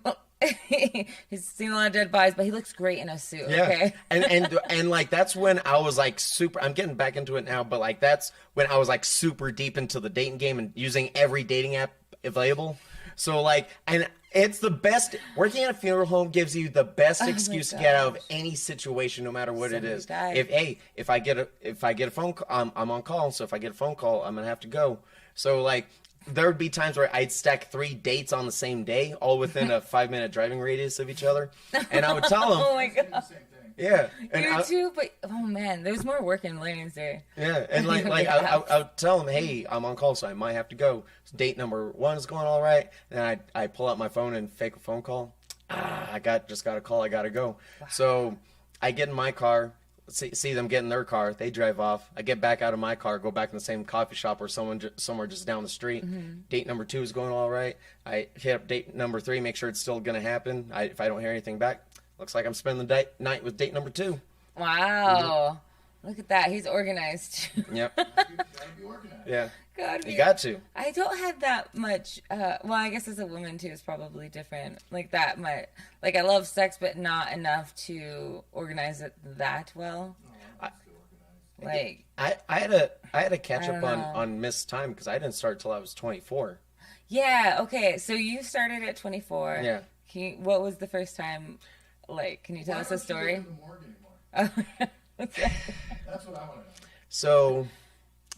he's seen a lot of dead bodies, but he looks great in a suit. Yeah. Okay. and like that's when I was like super. I'm getting back into it now, but like that's when I was like super deep into the dating game and using every dating app available. So like, and it's the best. Working at a funeral home gives you the best excuse to get out of any situation, no matter what it is. If I get a phone call, I'm on call. So if I get a phone call, I'm gonna have to go. So like, there would be times where I'd stack 3 dates on the same day, all within a 5-minute driving radius of each other, and I would tell them. Oh my god. Yeah. And you too, but oh man, there's more work in Lane's there. Yeah, and like I would tell them, hey, I'm on call, so I might have to go. So date number 1 is going all right, and I pull out my phone and fake a phone call. I just got a call, I gotta go. Wow. So I get in my car, see them get in their car, they drive off. I get back out of my car, go back in the same coffee shop or somewhere just down the street. Mm-hmm. Date number 2 is going all right. I hit up date number 3, make sure it's still gonna happen. If I don't hear anything back, looks like I'm spending the night with date number 2. Wow. Look at that. He's organized. Yep. You gotta be organized. Yeah. God, You got to. I don't have that much. Well, I guess as a woman too, it's probably different. Like that much. Like I love sex, but not enough to organize it that well. I'm still organized. Like I had to catch I up don't know. on missed time because I didn't start till I was 24. yeah, okay. So you started at 24. Yeah. What was the first time? Like, can you tell Why us a don't you story? go to the morgue anymore? That's what I want to know. So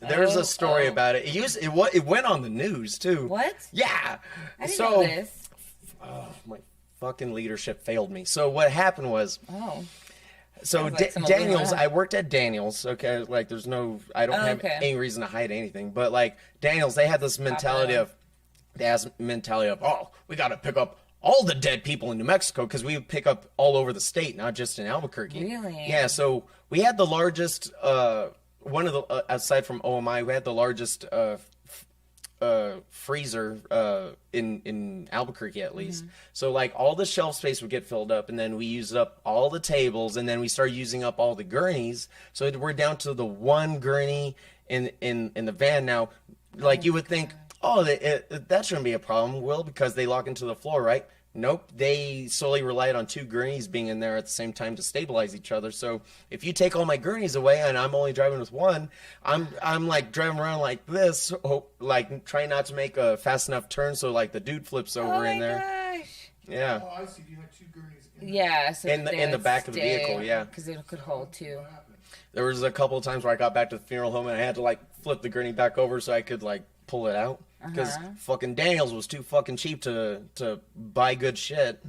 there's a story Oh. about it. It went on the news too. What? Yeah. I didn't so know this. my fucking leadership failed me. So what happened was, Oh. so Sounds like some Daniels, Illumina. I worked at Daniels. Okay, like I don't have okay. any reason to hide anything. But like Daniels, they had this mentality of, oh, we got to pick up all the dead people in New Mexico because we would pick up all over the state, not just in Albuquerque. Really? Yeah. So we had the largest, one of the aside from OMI, we had the largest freezer in Albuquerque at least. So like all the shelf space would get filled up, and then we used up all the tables, and then we started using up all the gurneys. So we're down to the one gurney in the van now. Like you would think, oh, that shouldn't be a problem, Will, because they lock into the floor, right? Nope, they solely relied on two gurneys being in there at the same time to stabilize each other. So if you take all my gurneys away and I'm only driving with one, I'm like driving around like this, like trying not to make a fast enough turn so like the dude flips over Oh my in there. gosh. Yeah, Oh, I see. You had two gurneys in Yeah. So In the back of the vehicle, yeah. Because it could hold two. What happened? there was a couple of times where I got back to the funeral home and I had to like flip the gurney back over so I could like pull it out because fucking Daniels was too fucking cheap to buy good shit.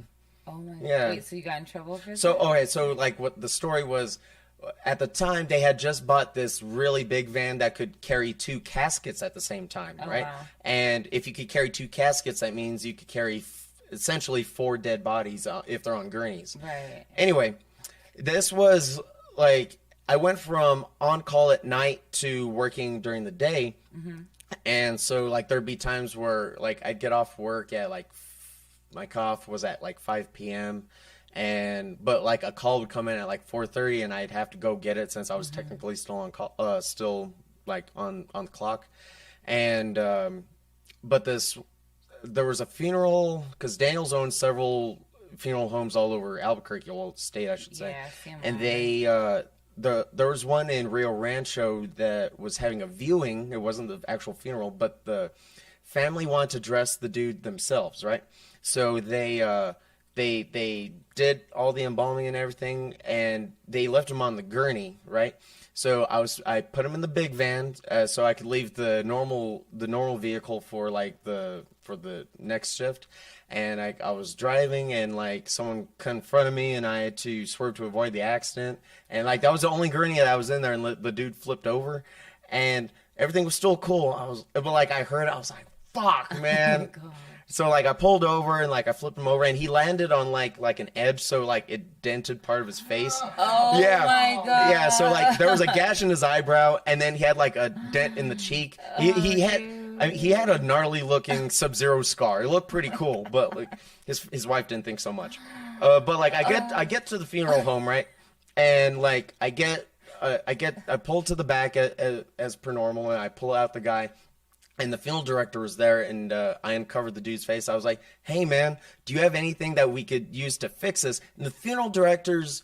Oh my. Yeah. Wait, so you got in trouble for So, that? okay, so like what the story was, at the time they had just bought this really big van that could carry two caskets at the same time, right? wow. And if you could carry two caskets, that means you could carry essentially 4 dead bodies if they're on gurneys. Right. Anyway, this was like I went from on call at night to working during the day. And so like there'd be times where like I'd get off work at like my cutoff was at like 5 p.m. but like a call would come in at like 4:30 and I'd have to go get it since I was technically still on call, still like on the clock. And but there was a funeral because Daniels owns several funeral homes all over Albuquerque, well, state I should say. Yeah, I've seen And one. they there was one in Rio Rancho that was having a viewing. It wasn't the actual funeral, but the family wanted to dress the dude themselves, right? So they did all the embalming and everything, and they left him on the gurney, right? So I put him in the big van so I could leave the normal vehicle for like the next shift. And I was driving and like someone confronted me and I had to swerve to avoid the accident. And like that was the only gurney that I was in there and the dude flipped over and everything was still cool. But like I heard it, I was like, fuck, man. God. So like I pulled over and like I flipped him over and he landed on like an edge, so like it dented part of his face. Oh Yeah. my God. Yeah, so like there was a gash in his eyebrow and then he had like a dent in the cheek. He had a gnarly looking Sub-Zero scar. It looked pretty cool, but like his wife didn't think so much. But like I get to the funeral home, right? And like I pull to the back as per normal and I pull out the guy. And the funeral director was there, and I uncovered the dude's face. I was like, hey, man, do you have anything that we could use to fix this? And the funeral directors,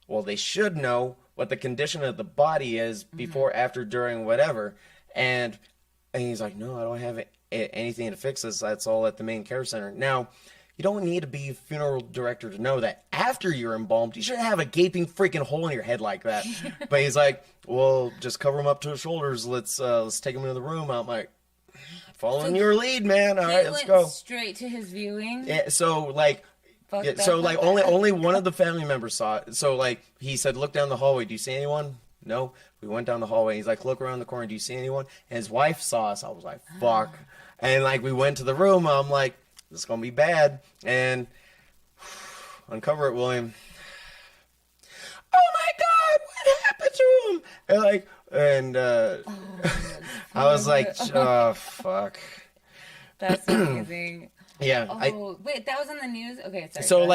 well, they should know what the condition of the body is before, after, during, whatever. And he's like, no, I don't have anything to fix this. That's all at the main care center. Now, you don't need to be a funeral director to know that after you're embalmed, you shouldn't have a gaping freaking hole in your head like that. But he's like, well, just cover him up to his shoulders. Let's take him into the room. I'm like, following your lead, man. All right, let's He go. went straight to his viewing. Yeah, so like, Fucked so up. like only one of the family members saw it. So like he said, look down the hallway. Do you see anyone? No. We went down the hallway. He's like, look around the corner. Do you see anyone? And his wife saw us. I was like, fuck. And like we went to the room. I'm like, this is gonna be bad. And uncover it, William. Oh my God, what happened to him? And like, I was like, oh fuck. That's amazing. Yeah. Oh, wait, that was on the news? Okay, sorry. So go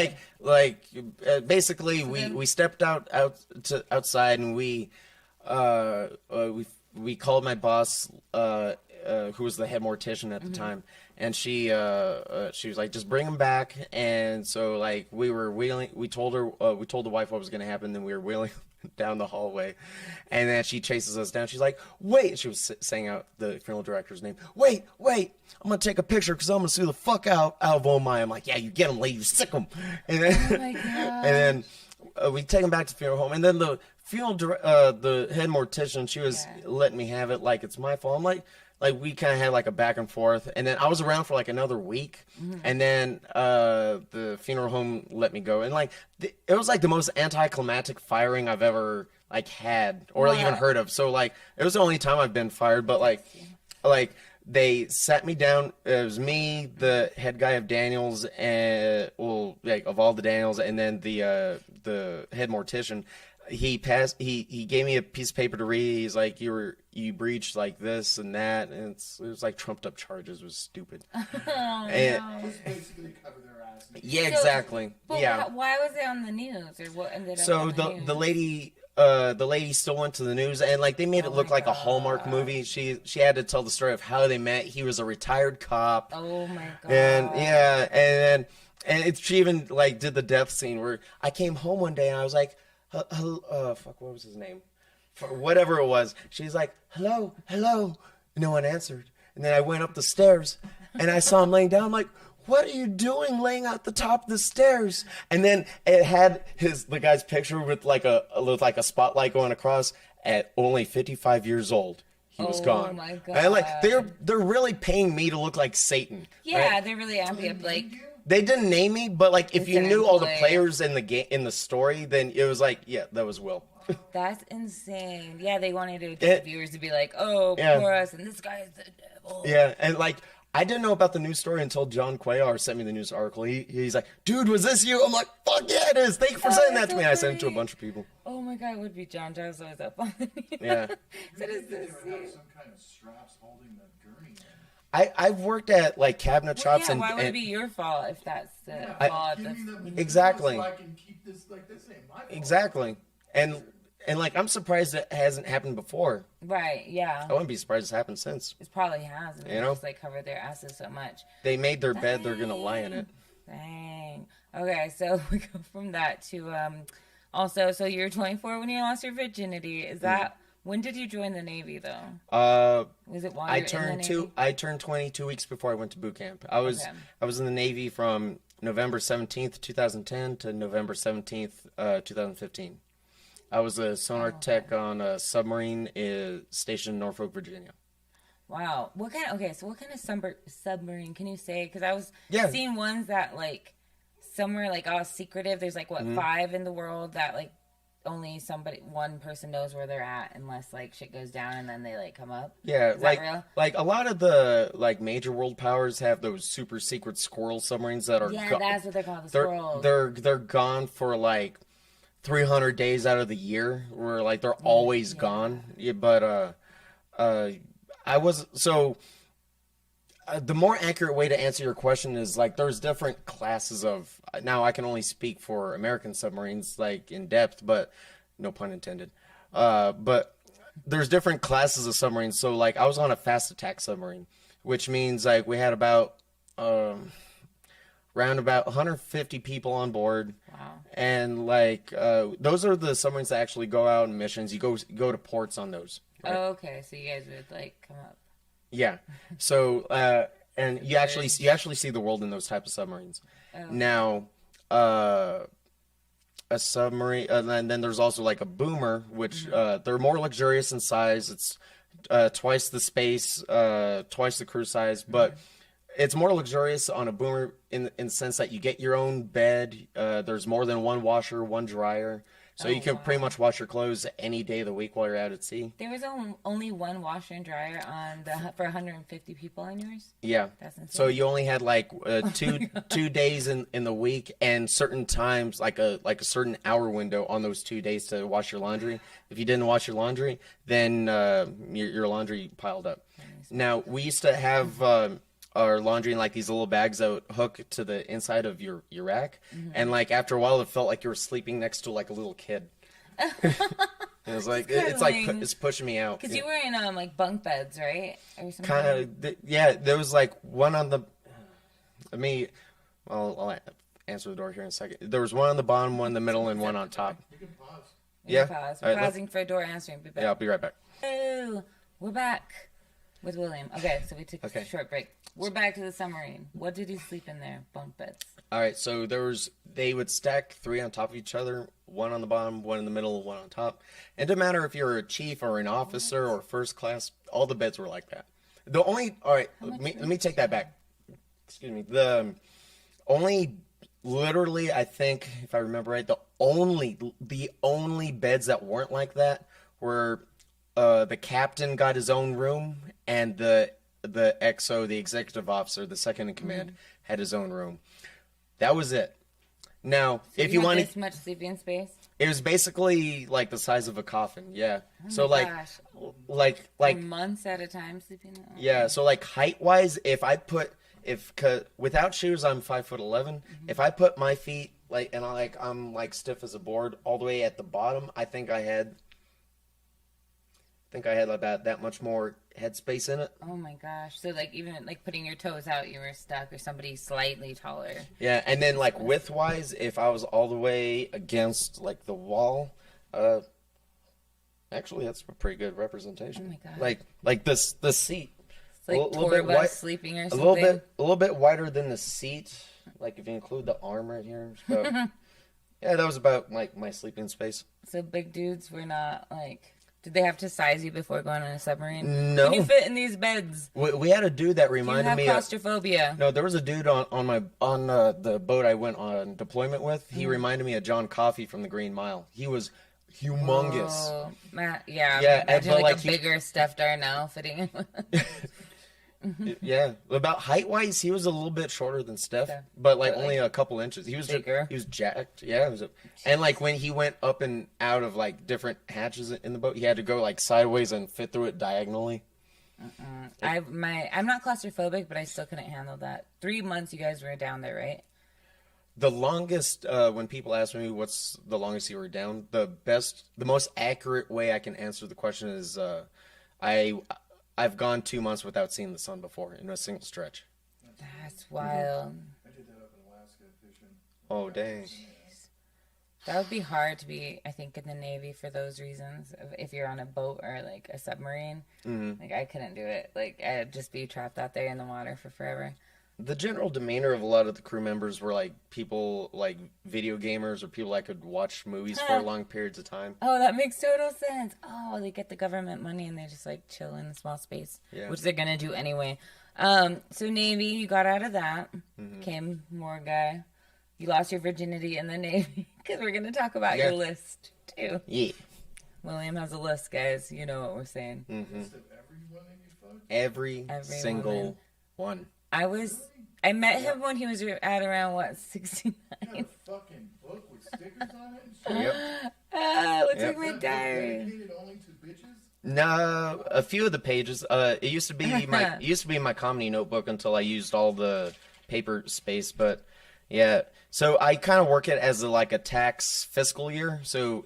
ahead. basically we stepped outside and we we called my boss, who was the head mortician at the time, and she was like, just bring him back. And so like we were wheeling, we told the wife what was going to happen. Then we were wheeling down the hallway, and then she chases us down. She's like, wait, she was saying out the funeral director's name. Wait, I'm going to take a picture because I'm going to sue the fuck out of Omai. I'm like, yeah, you get him, lady, you sick him. And then, Oh my God. and then we take him back to the funeral home. And then the the head mortician, she was letting me have it like it's my fault. I'm like we kind of had like a back and forth, and then I was around for like another week, and then the funeral home let me go, and like it was like the most anticlimactic firing I've ever like had or even heard of. So like it was the only time I've been fired, but like they sat me down. It was me, the head guy of Daniels, and of all the Daniels, and then the head mortician. He gave me a piece of paper to read. He's like, you breached like this and that, and it was like trumped up charges. It was stupid. Just basically cover their ass. Yeah, exactly. But yeah. why was it on the news, or what ended up So on the news? the lady still went to the news, and like they made it look like a Hallmark movie. She had to tell the story of how they met. He was a retired cop. Oh my God. And she even like did the death scene where I came home one day and I was like, fuck, what was his name? Whatever it was. She's like, hello. No one answered. And then I went up the stairs and I saw him laying down. I'm like, what are you doing laying at the top of the stairs? And then it had the guy's picture with like a spotlight going across at only 55 years old. He was gone. Oh my God. And like they're really paying me to look like Satan. Yeah, right? they're really amping up. Like, They didn't name me, but like if It's you an knew all the employee. players in the story, then it was like, yeah, that was Will. that's insane. Yeah, they wanted to get the viewers to be like, oh, poor us, and this guy is the devil. Yeah, and like I didn't know about the news story until John Cuellar sent me the news article. He's like, dude, was this you? I'm like, fuck yeah, it is. Thank you for sending that to me. I sent it to a bunch of people. Oh my God, it would be John. John's always up on the news. Yeah. What is this? They would have some kind of straps holding the gurney in. I've worked at like cabinet shops Yeah, and why would it be your fault if that's the fault? Give me That's- the Exactly. so I can keep this like this ain't my fault. exactly. And like I'm surprised it hasn't happened before. Right, yeah. I wouldn't be surprised it's happened since. It probably has. And You they know? just like covered their asses so much. They made their bed, they're gonna lie in it. Dang. Okay, so we go from that to also, so you're 24 when you lost your virginity. Is that when did you join the Navy though? Was it while I you were in the Navy? I turned 22 weeks before I went to boot camp. I was in the Navy from November 17th, 2010 to November 17th, 2015. I was a sonar tech on a submarine stationed in Norfolk, Virginia. Wow. What kind of submarine can you say? Because I was Yeah. seeing ones that like some are like all secretive. There's like Mm-hmm. 5 in the world that like only one person knows where they're at unless like shit goes down and then they like come up. Yeah, Is that real? like a lot of the like major world powers have those super secret squirrel submarines that are Yeah, that's what they're called, the squirrels. they're gone for like 300 days out of the year, where like they're always gone. Yeah, but I was so. The more accurate way to answer your question is like there's different classes of. Now I can only speak for American submarines like in depth, but no pun intended. But there's different classes of submarines. So like I was on a fast attack submarine, which means like we had about around about 150 people on board. Wow. And like those are the submarines that actually go out on missions. You go to ports on those. Right? Oh, okay, so you guys would like come up. Yeah. So and you actually see the world in those type of submarines. Oh. Now a submarine, and then there's also like a boomer, which they're more luxurious in size. It's twice the space, twice the crew size, but it's more luxurious on a boomer in the sense that you get your own bed. There's more than one washer, one dryer. So you can pretty much wash your clothes any day of the week while you're out at sea. There was only one washer and dryer for 150 people on yours? Yeah. That's insane. So you only had like two days in the week and certain times, like a certain hour window on those 2 days to wash your laundry. If you didn't wash your laundry, then your laundry piled up. Now, we used to have our laundry in like these little bags that would hook to the inside of your rack. And like after a while, it felt like you were sleeping next to like a little kid. It was like Just it's like cuddling. it's pushing me out. Because you were in like bunk beds, right? Or something. Kind of, yeah. There was like one on the. I'll answer the door here in a second. There was one on the bottom, one in the middle, and one on top. You can pause. Yeah. Pause. All We're right, pausing for a door answering. Be back. Yeah, I'll be right back. Oh, we're back with William. Okay, so we took Okay. a short break. We're back to the submarine. What did he sleep in there? Bunk beds. All right, so they would stack 3 on top of each other, one on the bottom, one in the middle, one on top. And it didn't matter if you're a chief or an officer or first class, all the beds were like that. All right, let me take that back. Excuse me. The only, literally, I think, if I remember right, the only beds that weren't like that were the captain got his own room, and the XO, the executive officer, the second in command, had his own room. That was it. Now, So if you had wanted, this much sleeping space. it was basically like the size of a coffin. Yeah. So my like, gosh. like, For months at a time sleeping. yeah. So like height wise, cause without shoes, I'm 5'11". If I put my feet I'm like stiff as a board all the way at the bottom, I think I had about that much more headspace in it. Oh my gosh! So like even like putting your toes out, you were stuck, or somebody slightly taller. Yeah, and then like width wise, if I was all the way against like the wall, actually that's a pretty good representation. Oh my god! Like the seat, It's like a little tour bit bus sleeping or a something. little bit wider than the seat. Like if you include the arm right here. So, yeah, that was about like my sleeping space. So big dudes were not like. Did they have to size you before going on a submarine? No. Can you fit in these beds? We had a dude that Do you reminded have me. claustrophobia? No, there was a dude on the boat I went on deployment with. He reminded me of John Coffey from the Green Mile. He was humongous. Oh, yeah. Yeah, Imagine but, like like, a bigger stuffed Darnell fitting in. Yeah, about height wise, he was a little bit shorter than Steph, Okay. but like But, only a couple inches. He was bigger. He was jacked. Yeah, and like when he went up and out of like different hatches in the boat, he had to go like sideways and fit through it diagonally. I'm not claustrophobic, but I still couldn't handle that. 3 months you guys were down there, right? The longest, when people ask me what's the longest you were down, the most accurate way I can answer the question is, I've gone 2 months without seeing the sun before in a single stretch. That's wild. I did that up in Alaska fishing. Oh, dang. That would be hard to be, I think, in the Navy for those reasons. If you're on a boat or like a submarine, like I couldn't do it. Like I'd just be trapped out there in the water for forever. The general demeanor of a lot of the crew members were like people like video gamers or people that could watch movies for long periods of time. Oh, that makes total sense. Oh, they get the government money and they just like chill in a small space, Yeah. which they're gonna do anyway. So Navy, you got out of that. Came more guy. You lost your virginity in the Navy because we're gonna talk about your list too. Yeah. William has a list, guys. You know what we're saying. List of everyone that you fucked? Every single woman. one. I met him when he was at around 69. You had a fucking book with stickers on it and shit? Yep. Ah, looks Yep. like my Is that book diary. dedicated only to bitches? No, a few of the pages. It used to be my comedy notebook until I used all the paper space. But yeah, so I kind of work it as like a tax fiscal year. So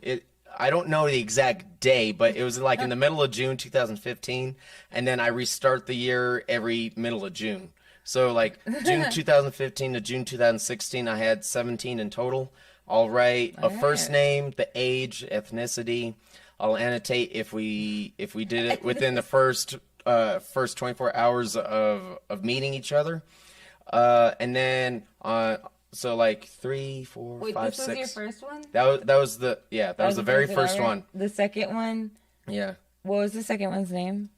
I don't know the exact day, but it was like in the middle of June 2015, and then I restart the year every middle of June. So like June 2015 to June 2016, I had 17 in total. I'll write a first name, the age, ethnicity. I'll annotate if we did it within the first 24 hours of meeting each other, and then so like 3, 4, Wait, 5, this 6. was your first one? That was the very first one. The second one? Yeah. What was the second one's name?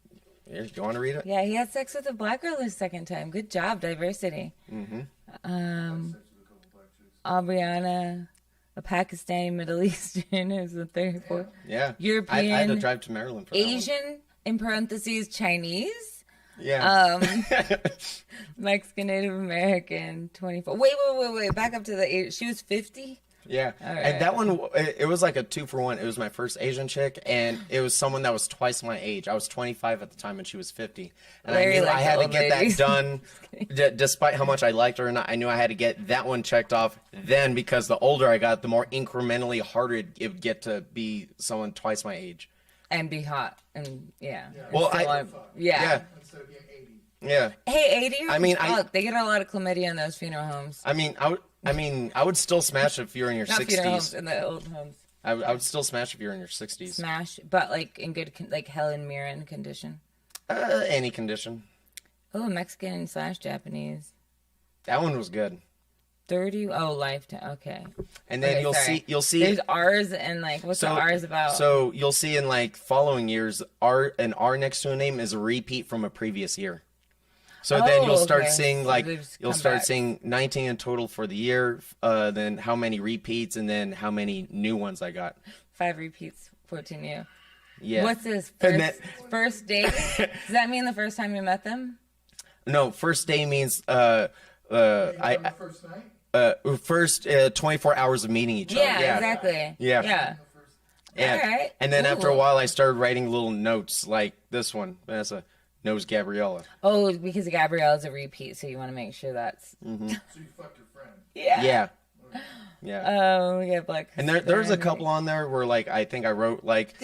Here, do you want to read it? Yeah, he had sex with a black girl his second time. Good job, diversity. Aubriana, a Pakistani Middle Eastern is the third, fourth. Yeah. European, I had to drive to Maryland for that one. Asian, in parentheses, Chinese. Yeah. Mexican, Native American, 24. Wait. Back up to the age. She was 50? Yeah. All right. And that one, it was like a 2-for-1. It was my first Asian chick, and it was someone that was twice my age. I was 25 at the time, and she was 50. And Larry I knew I liked had the to old get ladies. that done, despite how much I liked her or not. I knew I had to get that one checked off then, because the older I got, the more incrementally harder it would get to be someone twice my age. And be hot. And yeah. Well, yeah. Instead of being 80. Yeah. Hey, 80 I mean, they get a lot of chlamydia in those funeral homes. I mean, I would still smash if you're in your Not 60s. funeral homes, in the old homes. I would still smash if you're in your 60s. Smash, but like in good, like Helen Mirren condition. Any condition. Oh, Mexican / Japanese. That one was good. 30. Oh, Lifetime. Okay. And then Okay, you'll see. There's R's and like what's the R's about? So you'll see in like following years, an R next to a name is a repeat from a previous year. So then you'll start seeing So like they just you'll come start back. seeing 19 in total for the year. Then how many repeats, and then how many new ones I got. 5 repeats, 14 new. Yeah. What's this? And First date? Does that mean the first time you met them? No, first day means On the first night? first 24 hours of meeting each other. Yeah, exactly. Yeah. And, All right. and then after a Cool. while, I started writing little notes like this one. Vanessa knows Gabriella. Oh, because Gabrielle's a repeat, so you want to make sure that's. So you fucked your friend. Yeah. Yeah. Oh, yeah, Black. And there's a couple on there where like I think I wrote like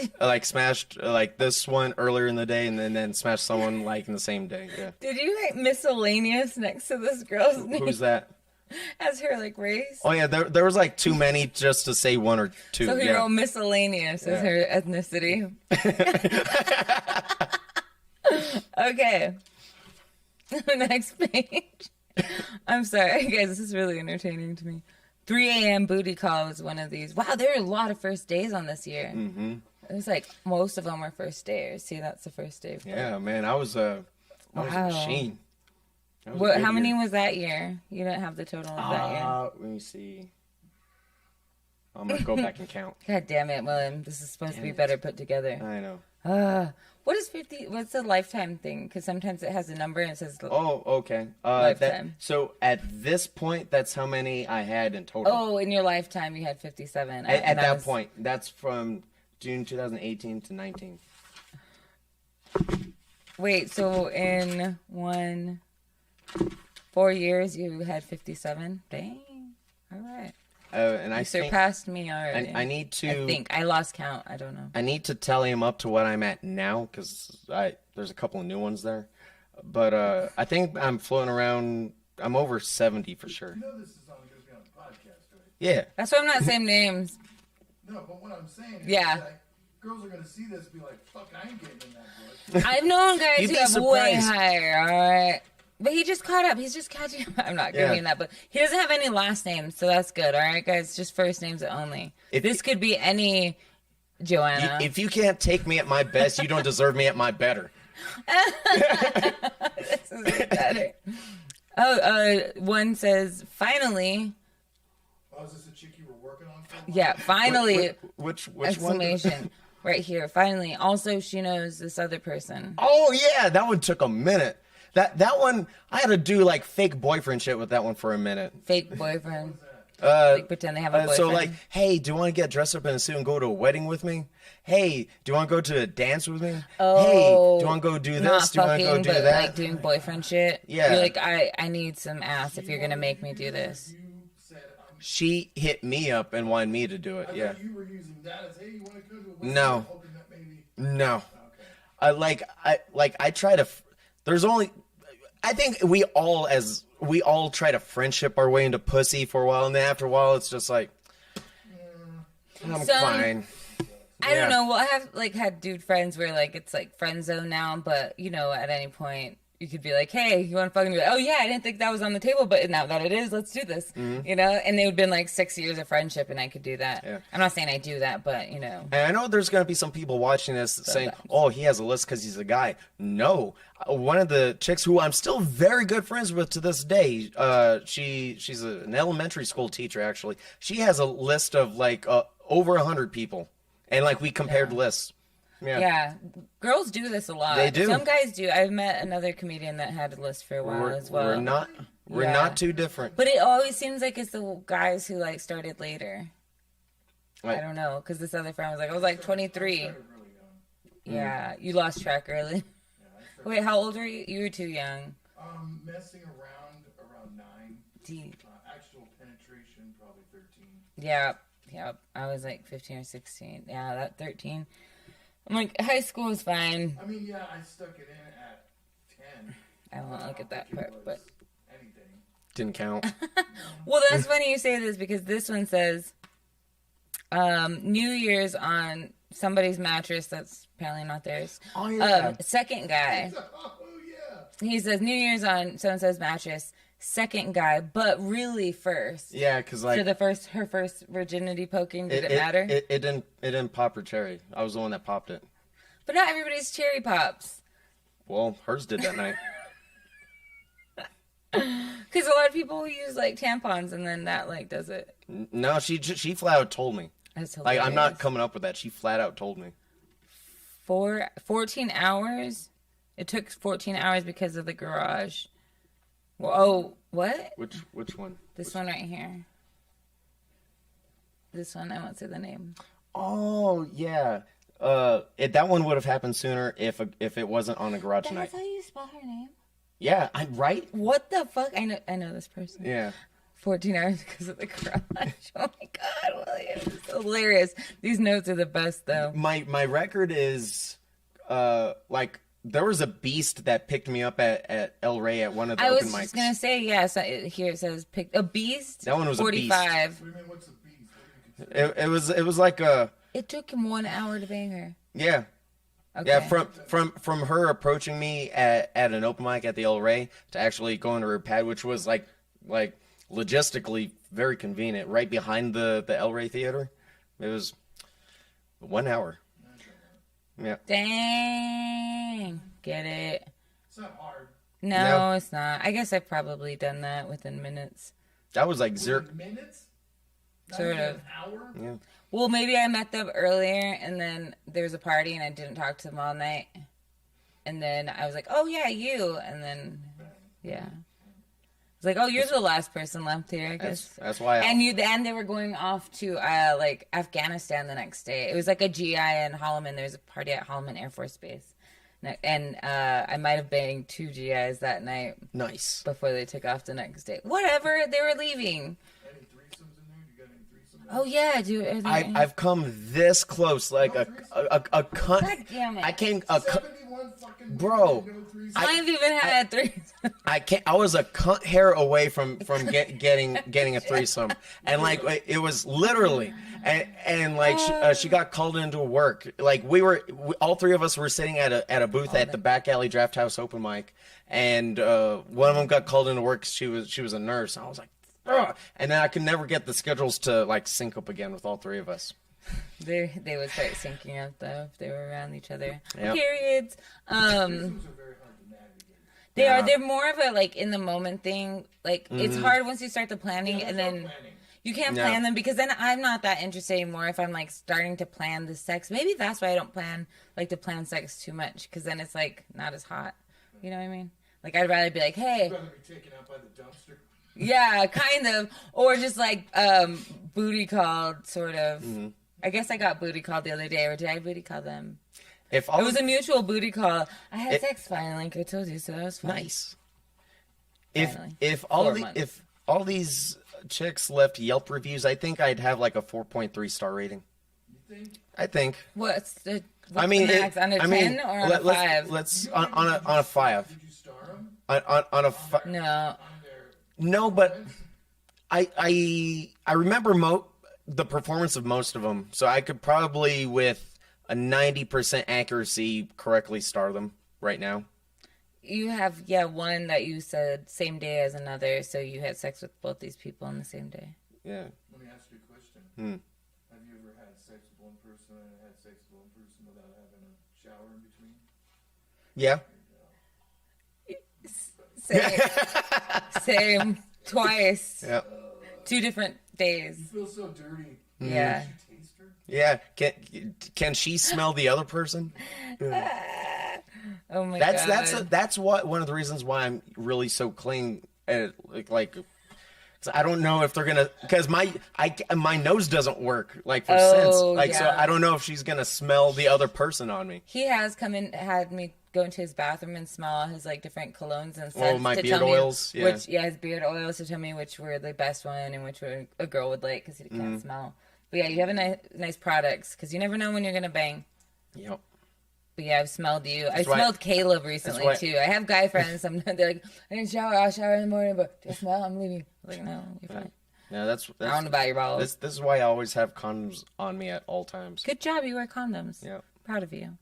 smashed like this one earlier in the day, and then smashed someone like in the same day. Yeah. Did you write miscellaneous next to this girl's name? Who's that? As her like race? Oh yeah, there was like too many just to say one or two. So he Yeah. wrote miscellaneous as her ethnicity. Okay. Next page. I'm sorry, guys. This is really entertaining to me. 3 a.m. booty call was one of these. Wow, there are a lot of first days on this year. Mm-hmm. It was like most of them were first days. See, that's the first day. Yeah, man, I was a machine. That was a What? good How many year. was that year? You didn't have the total of that year. Let me see. I'm gonna go back and count. God damn it, William. This is supposed to be better put together. I know. What is 50? What's the lifetime thing? Because sometimes it has a number and it says. Oh, okay. Lifetime. So at this point, that's how many I had in total. Oh, in your lifetime, you had 57. At that point, that's from June 2018 to 19. Wait, so in 4 years, you had 57? Dang. All right. And I You think surpassed me already. I need to. I think. I lost count. I don't know. I need to tally him up to what I'm at now, because there's a couple of new ones there. But I think I'm floating around. I'm over 70 for sure. You know this is only going to be on the podcast, right? Yeah. That's why I'm not saying names. No, but what I'm saying is Yeah. like, girls are going to see this and be like, fuck, I ain't getting in that book. I've known guys You'd who be have way surprised. higher, all right? But he just caught up. He's just catching up. I'm not giving Yeah. him that, but he doesn't have any last names, so that's good, all right, guys? Just first names only. This could be any Joanna. If you can't take me at my best, you don't deserve me at my better. This is better. One says, finally. Oh, is this a chick you were working on for a while? Yeah, finally. Which one? Exclamation. Right here. Finally. Also, she knows this other person. Oh yeah, that one took a minute. That one, I had to do like fake boyfriend shit with that one for a minute. Fake boyfriend. Like pretend they have a boyfriend. So like, hey, do you want to get dressed up in a suit and go to a wedding with me? Hey, do you want to go to a dance with me? Oh, hey, do you want to go do not this? Do you want to fucking, go do but that? like doing boyfriend shit. Yeah. You're like, I need some ass if you're gonna make me do this. You said, She hit me up and wanted me to do it. I Yeah. thought you were using that as, hey, you want to go to a wedding? No. Hoping that maybe. No. Okay. I try to. There's only. I think we all try to friendship our way into pussy for a while, and then after a while, it's just like, I'm fine. I don't know. Well, I have like had dude friends where like it's like friend zone now, but you know, at any point you could be like, hey, you want to fucking be like, oh yeah, I didn't think that was on the table, but now that it is, let's do this. You know, and it would have been like 6 years of friendship, and I could do that. Yeah. I'm not saying I do that, but you know. And I know there's going to be some people watching this saying, oh, he has a list because he's a guy. No. One of the chicks who I'm still very good friends with to this day, she's an elementary school teacher, actually. She has a list of like over 100 people. And like we compared lists. Yeah, girls do this a lot. They do. Some guys do. I've met another comedian that had a list for a while as well. We're We're not too different. But it always seems like it's the guys who like started later. Like, I don't know, because this other friend was like, I was like 23. Really young. Yeah, you lost track early. Yeah, Wait, how old are you? You were too young. Messing around 9. Deep. Actual penetration probably 13. Yeah. I was like 15 or 16. Yeah, that 13. I'm like, high school was fine. I mean, yeah, I stuck it in at 10. I won't look at that think it part, was but anything. didn't count. well, that's funny you say this because this one says New Year's on somebody's mattress that's apparently not theirs. Oh, yeah. Second guy. Oh, yeah. He says New Year's on so-and-so's mattress. Second guy, but really first. Yeah, because like So her first virginity poking, did it matter? It didn't pop her cherry. I was the one that popped it. But not everybody's cherry pops. Well, hers did that night. Because a lot of people use like tampons and then that like does it. No, she flat out told me. That's Like, hilarious. I'm not coming up with that. She flat out told me. 14 hours? It took 14 hours because of the garage. Well, oh, what? Which one? This one right here. This one, I won't say the name. Oh yeah. That one would have happened sooner if it wasn't on a garage night. That's how you spell her name? Yeah, I'm right. What the fuck? I know this person. Yeah. 14 hours because of the garage. Oh my God, William. It's hilarious. These notes are the best though. My record is like there was a beast that picked me up at El Rey at one of the I open was mics. just gonna say yes. Here it says pick a beast. That one was a beast. 45. What do you mean, what's a beast? What do you consider? It was like a It took him 1 hour to bang her. yeah. Okay. Yeah, from her approaching me at an open mic at the El Rey to actually going to her pad, which was like logistically very convenient, right behind the El Rey Theater. It was 1 hour. Yeah. Dang. Get it? It's not hard. No, it's not. I guess I've probably done that within minutes. That was like zero. Within minutes? Not Sort even of. An hour? Yeah. Well, maybe I met them earlier and then there was a party and I didn't talk to them all night. And then I was like, oh yeah, you. And then, yeah. It's like, oh, you're the last person left here, I guess. That's why. And they were going off to like Afghanistan the next day. It was like a GI in Holloman. There was a party at Holloman Air Force Base, and I might have banged 2 GIs that night Nice. before they took off the next day. Whatever, they were leaving. Any threesomes in there? You got any threesomes? Oh yeah, dude. I've come this close, like a cunt. God damn it! I came 71 fucking Bro, no threesomes. I've even had 3. I was a cunt hair away from getting a threesome, and like it was literally, and like she got called into work. Like all 3 of us were sitting at a booth at the back alley draft house open mic, and one of them got called into work. 'Cause she was a nurse. And I was like, ugh. And then I could never get the schedules to like sync up again with all 3 of us. They would start syncing up though if they were around each other. Yep. Periods. Threesomes are very hard to navigate. They Yeah. are. They're more of a like in the moment thing. Like it's hard once you start the planning, and There's then no planning. you can't Yeah. plan them because then I'm not that interested anymore. If I'm like starting to plan the sex, maybe that's why I don't plan plan sex too much because then it's like not as hot. You know what I mean? Like I'd rather be like, hey, I'd rather be taken out by the dumpster. yeah, kind of, or just like booty called, sort of. I guess I got booty called the other day, or did I booty call them? If It was a mutual booty call. I had sex finally, like I told you, so that was fun. nice. Finally. If 4 months. if all these chicks left Yelp reviews, I think I'd have like a 4.3 star rating. You think? I think. What's the I mean, the max? On a 10 or on a 5? Let's on a 5. Did you star them? On a 5. No. On their No, but I remember the performance of most of them, so I could probably with a 90% accuracy correctly star them right now. You have, one that you said same day as another, so you had sex with both these people on the same day. Yeah. Let me ask you a question. Have you ever had sex with one person and had sex with one person without having a shower in between? Yeah. Same. Twice. Yeah. 2 different days. You feel so dirty. Yeah. Did you taste her? Yeah. Can she smell the other person? Oh my god. That's one of the reasons why I'm really so clean like 'cause I don't know if they're gonna, because my nose doesn't work like for scents, like so I don't know if she's gonna smell the other person on me. He has come in, had me go into his bathroom and smell his like different colognes and scents. Oh, my to beard tell oils, me which his beard oils to tell me which were the best one and which one a girl would like because he can't smell. But yeah, you have a nice products because you never know when you're gonna bang. Yep. But yeah, I've smelled you. I smelled Caleb recently too. I have guy friends. Sometimes they're like, I didn't shower. I'll shower in the morning, but do I smell? I'm leaving. I'm like, no, you're fine. Yeah, that's I don't know about your balls. This is why I always have condoms on me at all times. Good job. You wear condoms. Yeah. Proud of you.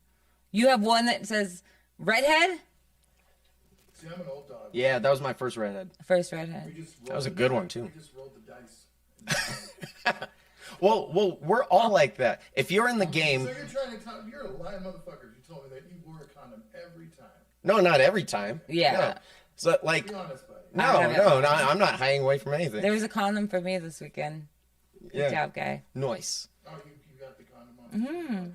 You have one that says redhead? See, I'm an old dog. Yeah, that was my first redhead. First redhead. That was a good one too. We just rolled the dice. Well, we're all like that. If you're in the game, So you're trying to tell, you're a lying motherfucker. You told me that you wore a condom every time. no, not every time. Yeah. No. So like, Be honest, buddy. no, I'm not hiding away from anything. There was a condom for me this weekend. Good job, guy. Nice. Oh, you got the condom on. Okay,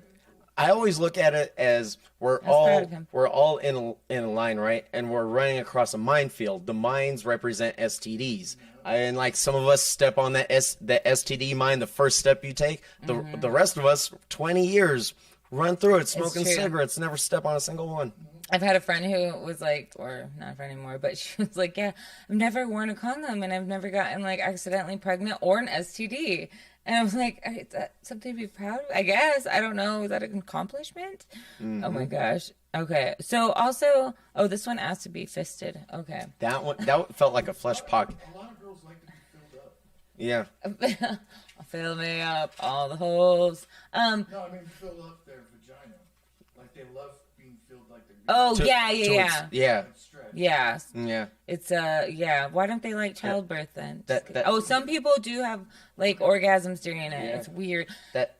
I always look at it as we're proud of him. all in a line, right? And we're running across a minefield. The mines represent STDs. And like some of us step on the STD mine, the first step you take. The rest of us, 20 years, run through it, smoking true. cigarettes, never step on a single one. I've had a friend who was like, or not a friend anymore, but she was like, yeah, I've never worn a condom and I've never gotten like accidentally pregnant or an STD. And I was like, is that something to be proud of? I guess. I don't know. Is that an accomplishment? Oh my gosh. Okay. So also, this one has to be fisted. Okay. That felt like a flesh pocket. A lot of girls like to be filled up. Yeah. Fill me up all the holes. No, I mean fill up their vagina. Like they love being filled like they're Yeah. Yeah. stretched. Yeah. Yeah. It's yeah. Why don't they like childbirth then? That- Some people do have like orgasms during it. Yeah. It's weird. That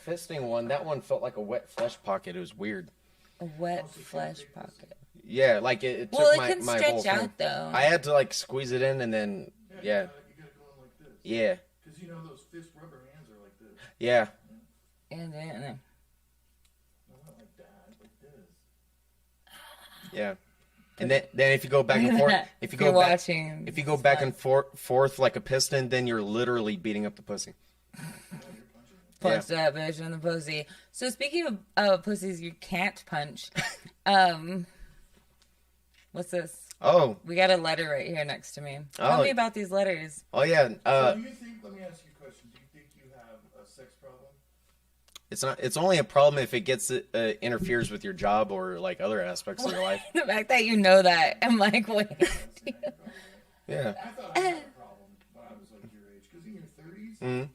fisting one, that one felt like a wet flesh pocket. It was weird. A wet flesh pocket. Yeah, like it took Well, it my can my stretch whole out thing. though. I had to like squeeze it in and then yeah. You gotta go in like this. Yeah. Because you know those fist rubber hands are like this. Yeah. And then No, not like that. Like this. Yeah. And then if you go back and forth, if you You're go back, watching. if you go back and forth like a piston, then you're literally beating up the pussy. punch that bitch in the pussy. So speaking of pussies you can't punch, what's this? Oh. We got a letter right here next to me. Tell me about these letters. Oh yeah. Do you think? Let me ask you a question. Do you think you have a sex problem? It's not. It's only a problem if it gets interferes with your job or like other aspects of your life. The fact that you know that, I'm like, wait. Yeah. I thought I had a problem when I was like your age. Because in your 30s, dude,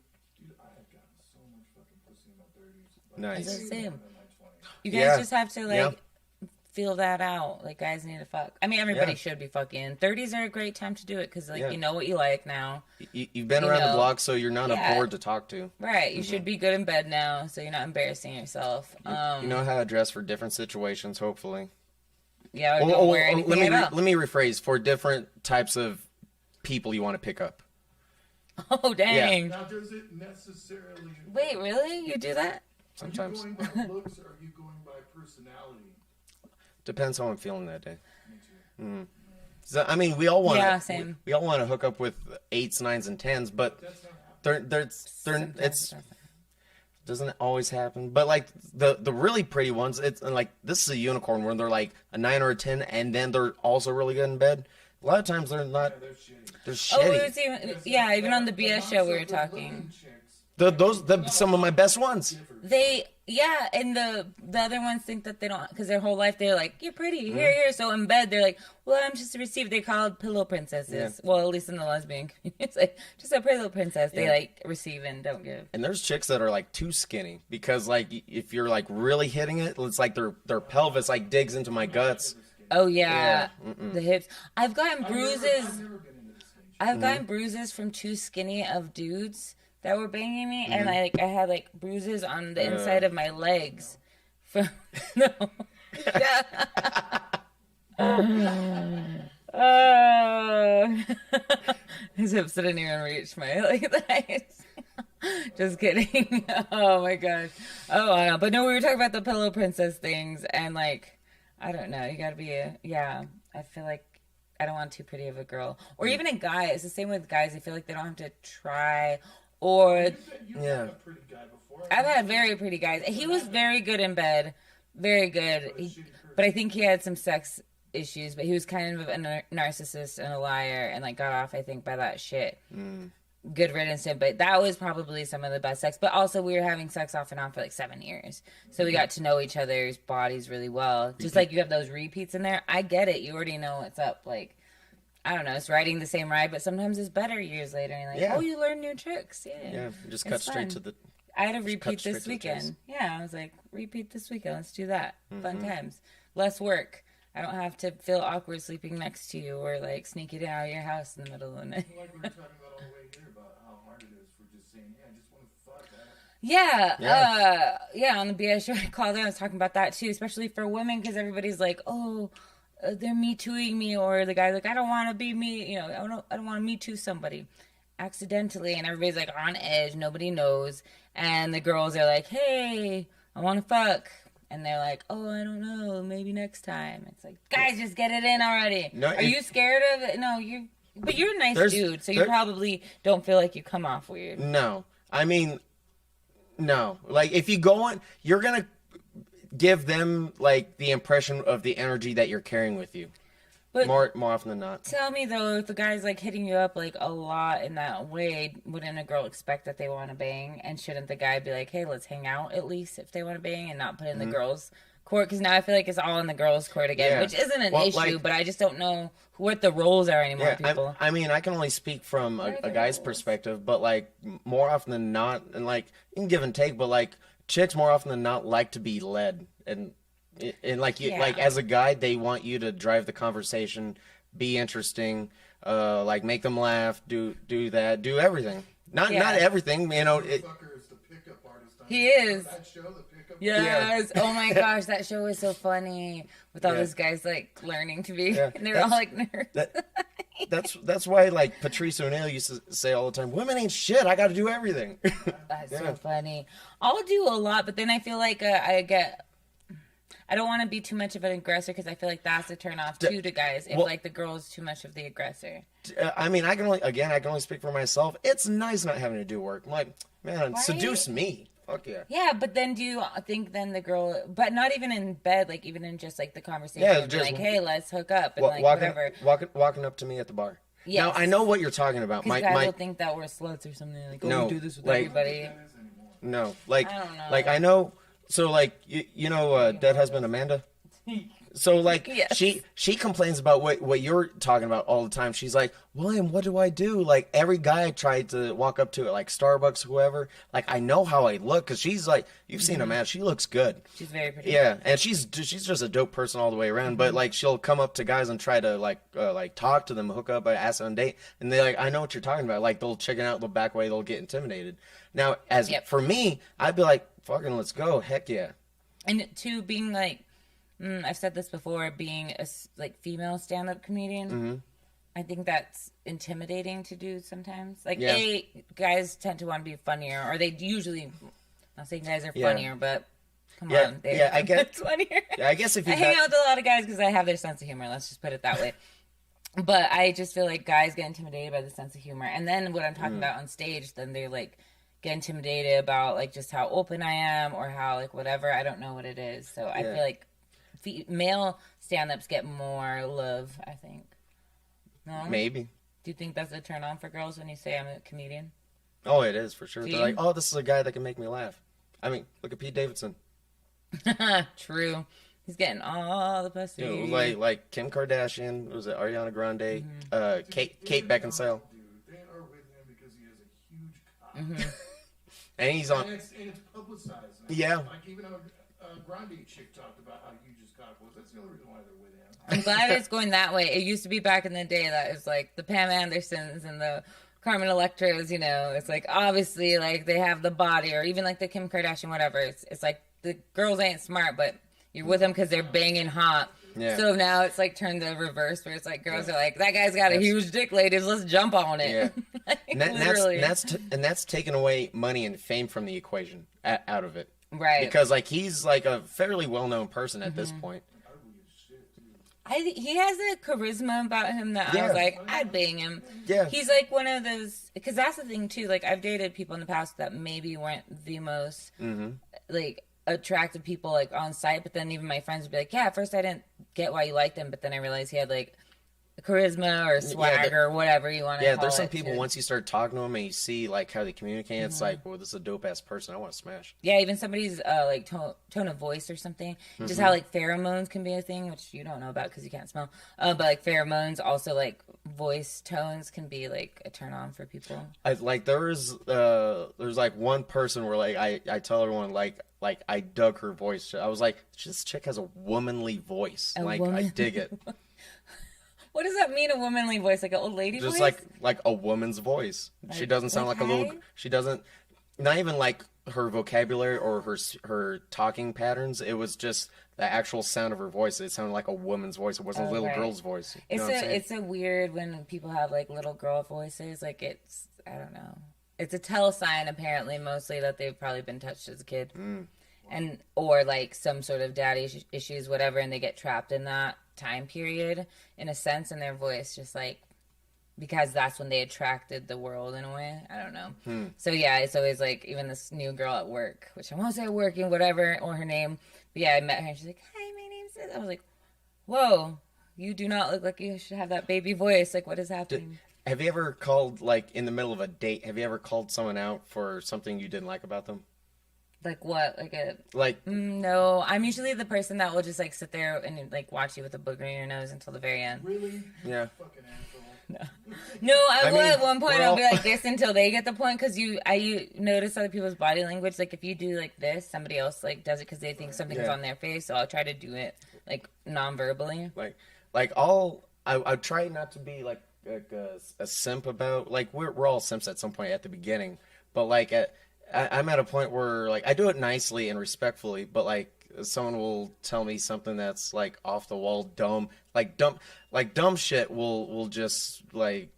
I had gotten so much fucking pussy in my 30s. Nice. It's the same. In my 20s. You guys Yeah. just have to like Yeah. feel that out. Like guys need to fuck. I mean, everybody should be fucking. 30s are a great time to do it because like you know what you like now. You've been around the block, so you're not a board to talk to. Right. You should be good in bed now, so you're not embarrassing yourself. You know how to dress for different situations, hopefully. Yeah, or don't wear anything at all. Let me rephrase, for different types of people you want to pick up. Oh, dang. Now, does it necessarily... Wait, really? You do that? Sometimes. Are you going by looks or are you going by personality? Depends how I'm feeling that day. So, I mean, we all want we all want to hook up with 8s, 9s, and 10s, but it doesn't always happen. But like the really pretty ones, it's like this is a unicorn where they're like a 9 or a 10, and then they're also really good in bed. A lot of times they're not. Yeah, they're shitty. They're Oh, shitty. it was even on the BS show we were talking. Chicks, Those some of my best ones. And the other ones think that they don't, because their whole life they're like, you're pretty, here. So in bed they're like, well, I'm just a receiver. They called pillow princesses. Yeah. Well, at least in the lesbian community, it's like just a pillow princess. They like receive and don't give. And there's chicks that are like too skinny because like if you're like really hitting it, it's like their pelvis like digs into my guts. Oh yeah, the hips. I've gotten bruises. I've never been into this stage. I've gotten bruises from too skinny of dudes that were banging me, and I had like bruises on the inside of my legs. From no, his hips didn't even reach my like thighs. Just kidding. Oh my gosh. Oh, I know. But no, we were talking about the pillow princess things, and like, I don't know. You gotta be I feel like I don't want too pretty of a girl. Or even a guy. It's the same with guys. I feel like they don't have to try. Or You've had a pretty guy before. I've had very pretty guys. He was very good in bed. Very good. But I think he had some sex issues. But he was kind of a narcissist and a liar. And, like, got off, I think, by that shit. Good riddance to him. But that was probably some of the best sex. But also, we were having sex off and on for, like, 7 years. So we got to know each other's bodies really well. Just like you have those repeats in there. I get it. You already know what's up. Like, I don't know. It's riding the same ride. But sometimes it's better years later. And you're like, oh, you learn new tricks. Yeah. Just cut straight to the... I had a repeat this weekend. Yeah, I was like, repeat this weekend. Let's do that. Fun times. Less work. I don't have to feel awkward sleeping next to you or, like, sneaking out of your house in the middle of the night. Like we were talking about all the way here about how hard it is for just saying, I just want to fuck that. Yeah, on the BS show I called in, I was talking about that, too, especially for women, because everybody's like, oh, they're Me Tooing me, or the guy's like, I don't want to be me, you know, I don't want to Me Too somebody accidentally, and everybody's, like, on edge, nobody knows, and the girls are like, hey, I want to fuck. And they're like, oh, I don't know, maybe next time. It's like, guys, just get it in already. No, are you scared of it? No, but you're a nice dude, so you probably don't feel like you come off weird. No. I mean, no. Like, if you go on, you're going to give them, like, the impression of the energy that you're carrying with you. But more often than not. Tell me, though, if the guy's, like, hitting you up, like, a lot in that way, wouldn't a girl expect that they want to bang? And shouldn't the guy be like, hey, let's hang out at least if they want to bang and not put in the girls' court? Because now I feel like it's all in the girls' court again, which isn't an issue, like, but I just don't know what the roles are anymore, people. I mean, I can only speak from a guy's perspective, but, like, more often than not, and, like, you can give and take, but, like, chicks more often than not like to be led, and like you, like as a guy, they want you to drive the conversation, be interesting, like make them laugh, do that, do everything. Not everything, you know. He is. That show, the Pickup Yes. Oh my gosh, that show is so funny with all those guys like learning to be, and they're all like nerds. That's why like Patrice O'Neal used to say all the time, "Women ain't shit. I got to do everything." That's so funny. I'll do a lot, but then I feel like I don't want to be too much of an aggressor because I feel like that's a turn off too to guys if like the girl is too much of the aggressor. I mean, I can only speak for myself. It's nice not having to do work. I'm like, man, seduce me. Fuck yeah. Yeah, but then do you think then the girl, but not even in bed, like even in just like the conversation, just like, hey, let's hook up and like whatever. Walking up to me at the bar. Yes. Now I know what you're talking about. Because guys will think that we're sluts or something. Like, oh, we do this with everybody. No, like, I don't know. Like I know. So, like, you know, dead husband Amanda? So, like, she complains about what you're talking about all the time. She's like, William, what do I do? Like, every guy I tried to walk up to at, like, Starbucks, whoever, like, I know how I look. Because she's, like, you've seen Amanda. She looks good. She's very pretty. Yeah, and she's just a dope person all the way around. But, like, she'll come up to guys and try to, like talk to them, hook up, ask them on a date. And they're like, I know what you're talking about. Like, they'll chicken out the back way. They'll get intimidated. Now, for me, I'd be like, fucking let's go. Heck yeah. And two, being like, I've said this before, being a like female stand-up comedian, I think that's intimidating to do sometimes. Like, guys tend to want to be funnier, or they usually, I'm not saying guys are funnier, but come on. I get funnier. Yeah, I guess if you I hang out with a lot of guys because I have their sense of humor, let's just put it that way. But I just feel like guys get intimidated by the sense of humor. And then what I'm talking about on stage, then they're like, get intimidated about like just how open I am or how like whatever. I don't know what it is. So I feel like male stand-ups get more love, I think. No? Maybe. Do you think that's a turn on for girls when you say I'm a comedian? Oh, it is for sure. They're like, oh, this is a guy that can make me laugh. I mean, look at Pete Davidson. True. He's getting all the pussy. Dude, like Kim Kardashian, was it Ariana Grande, Kate Beckinsale. They are with him because he has a huge cock. And he's on. And it's publicized. Yeah. Like even a Grande chick talked about how huge his cock was. That's the only reason why they're with him. I'm glad it's going that way. It used to be back in the day that it was like the Pam Andersons and the Carmen Electras, you know. It's like obviously like they have the body, or even like the Kim Kardashian, whatever. It's like the girls ain't smart, but you're with them because they're banging hot. Yeah. So now it's like turned the reverse, where it's like girls are like, that guy's got a huge dick, ladies. Let's jump on it. Yeah. Like, and that's taken away money and fame from the equation out of it. Right. Because like he's like a fairly well known person at this point. He has a charisma about him that I Yeah. was like, I'd bang him. Yeah. He's like one of those, because that's the thing too. Like I've dated people in the past that maybe weren't the most like attractive people like on site, but then even my friends would be like, yeah, at first I didn't get why you liked him, but then I realized he had like charisma or swag or whatever you want to call it. Yeah, there's some people, once you start talking to them and you see like how they communicate, it's like, well, this is a dope ass person. I want to smash. Yeah, even somebody's like tone of voice or something. Just how like pheromones can be a thing, which you don't know about because you can't smell. But like pheromones, also like voice tones can be like a turn on for people. There's like one person where like I tell everyone like I dug her voice. I was like, this chick has a womanly voice. I dig it. What does that mean, a womanly voice? Like an old lady Just voice? like a woman's voice. She doesn't sound like a little. She doesn't. Not even like her vocabulary or her talking patterns. It was just the actual sound of her voice. It sounded like a woman's voice. It wasn't a little girl's voice. You know what I'm saying? It's a weird when people have like little girl voices. Like it's, I don't know. It's a tell sign apparently mostly that they've probably been touched as a kid. And or like some sort of daddy issues, whatever, and they get trapped in that time period in a sense, and their voice just like, because that's when they attracted the world in a way. I don't know. So yeah, it's always like, even this new girl at work, which I won't say working, whatever, or her name, but yeah, I met her and she's like, hi, my name's this. I was like, whoa, you do not look like you should have that baby voice. Like, what is happening? Have you ever called, like in the middle of a date, have you ever called someone out for something you didn't like about them? Like what? No, I'm usually the person that will just like sit there and like watch you with a booger in your nose until the very end. Really? Yeah. Fucking asshole. No, I will mean, at one point. we're I'll be all- like this until they get the point, because you notice other people's body language. Like if you do like this, somebody else like does it because they think something's on their face. So I'll try to do it like non-verbally. I try not to be like a simp about, like we're all simps at some point at the beginning, but like I'm at a point where like I do it nicely and respectfully, but like someone will tell me something that's like off the wall dumb dumb shit will just like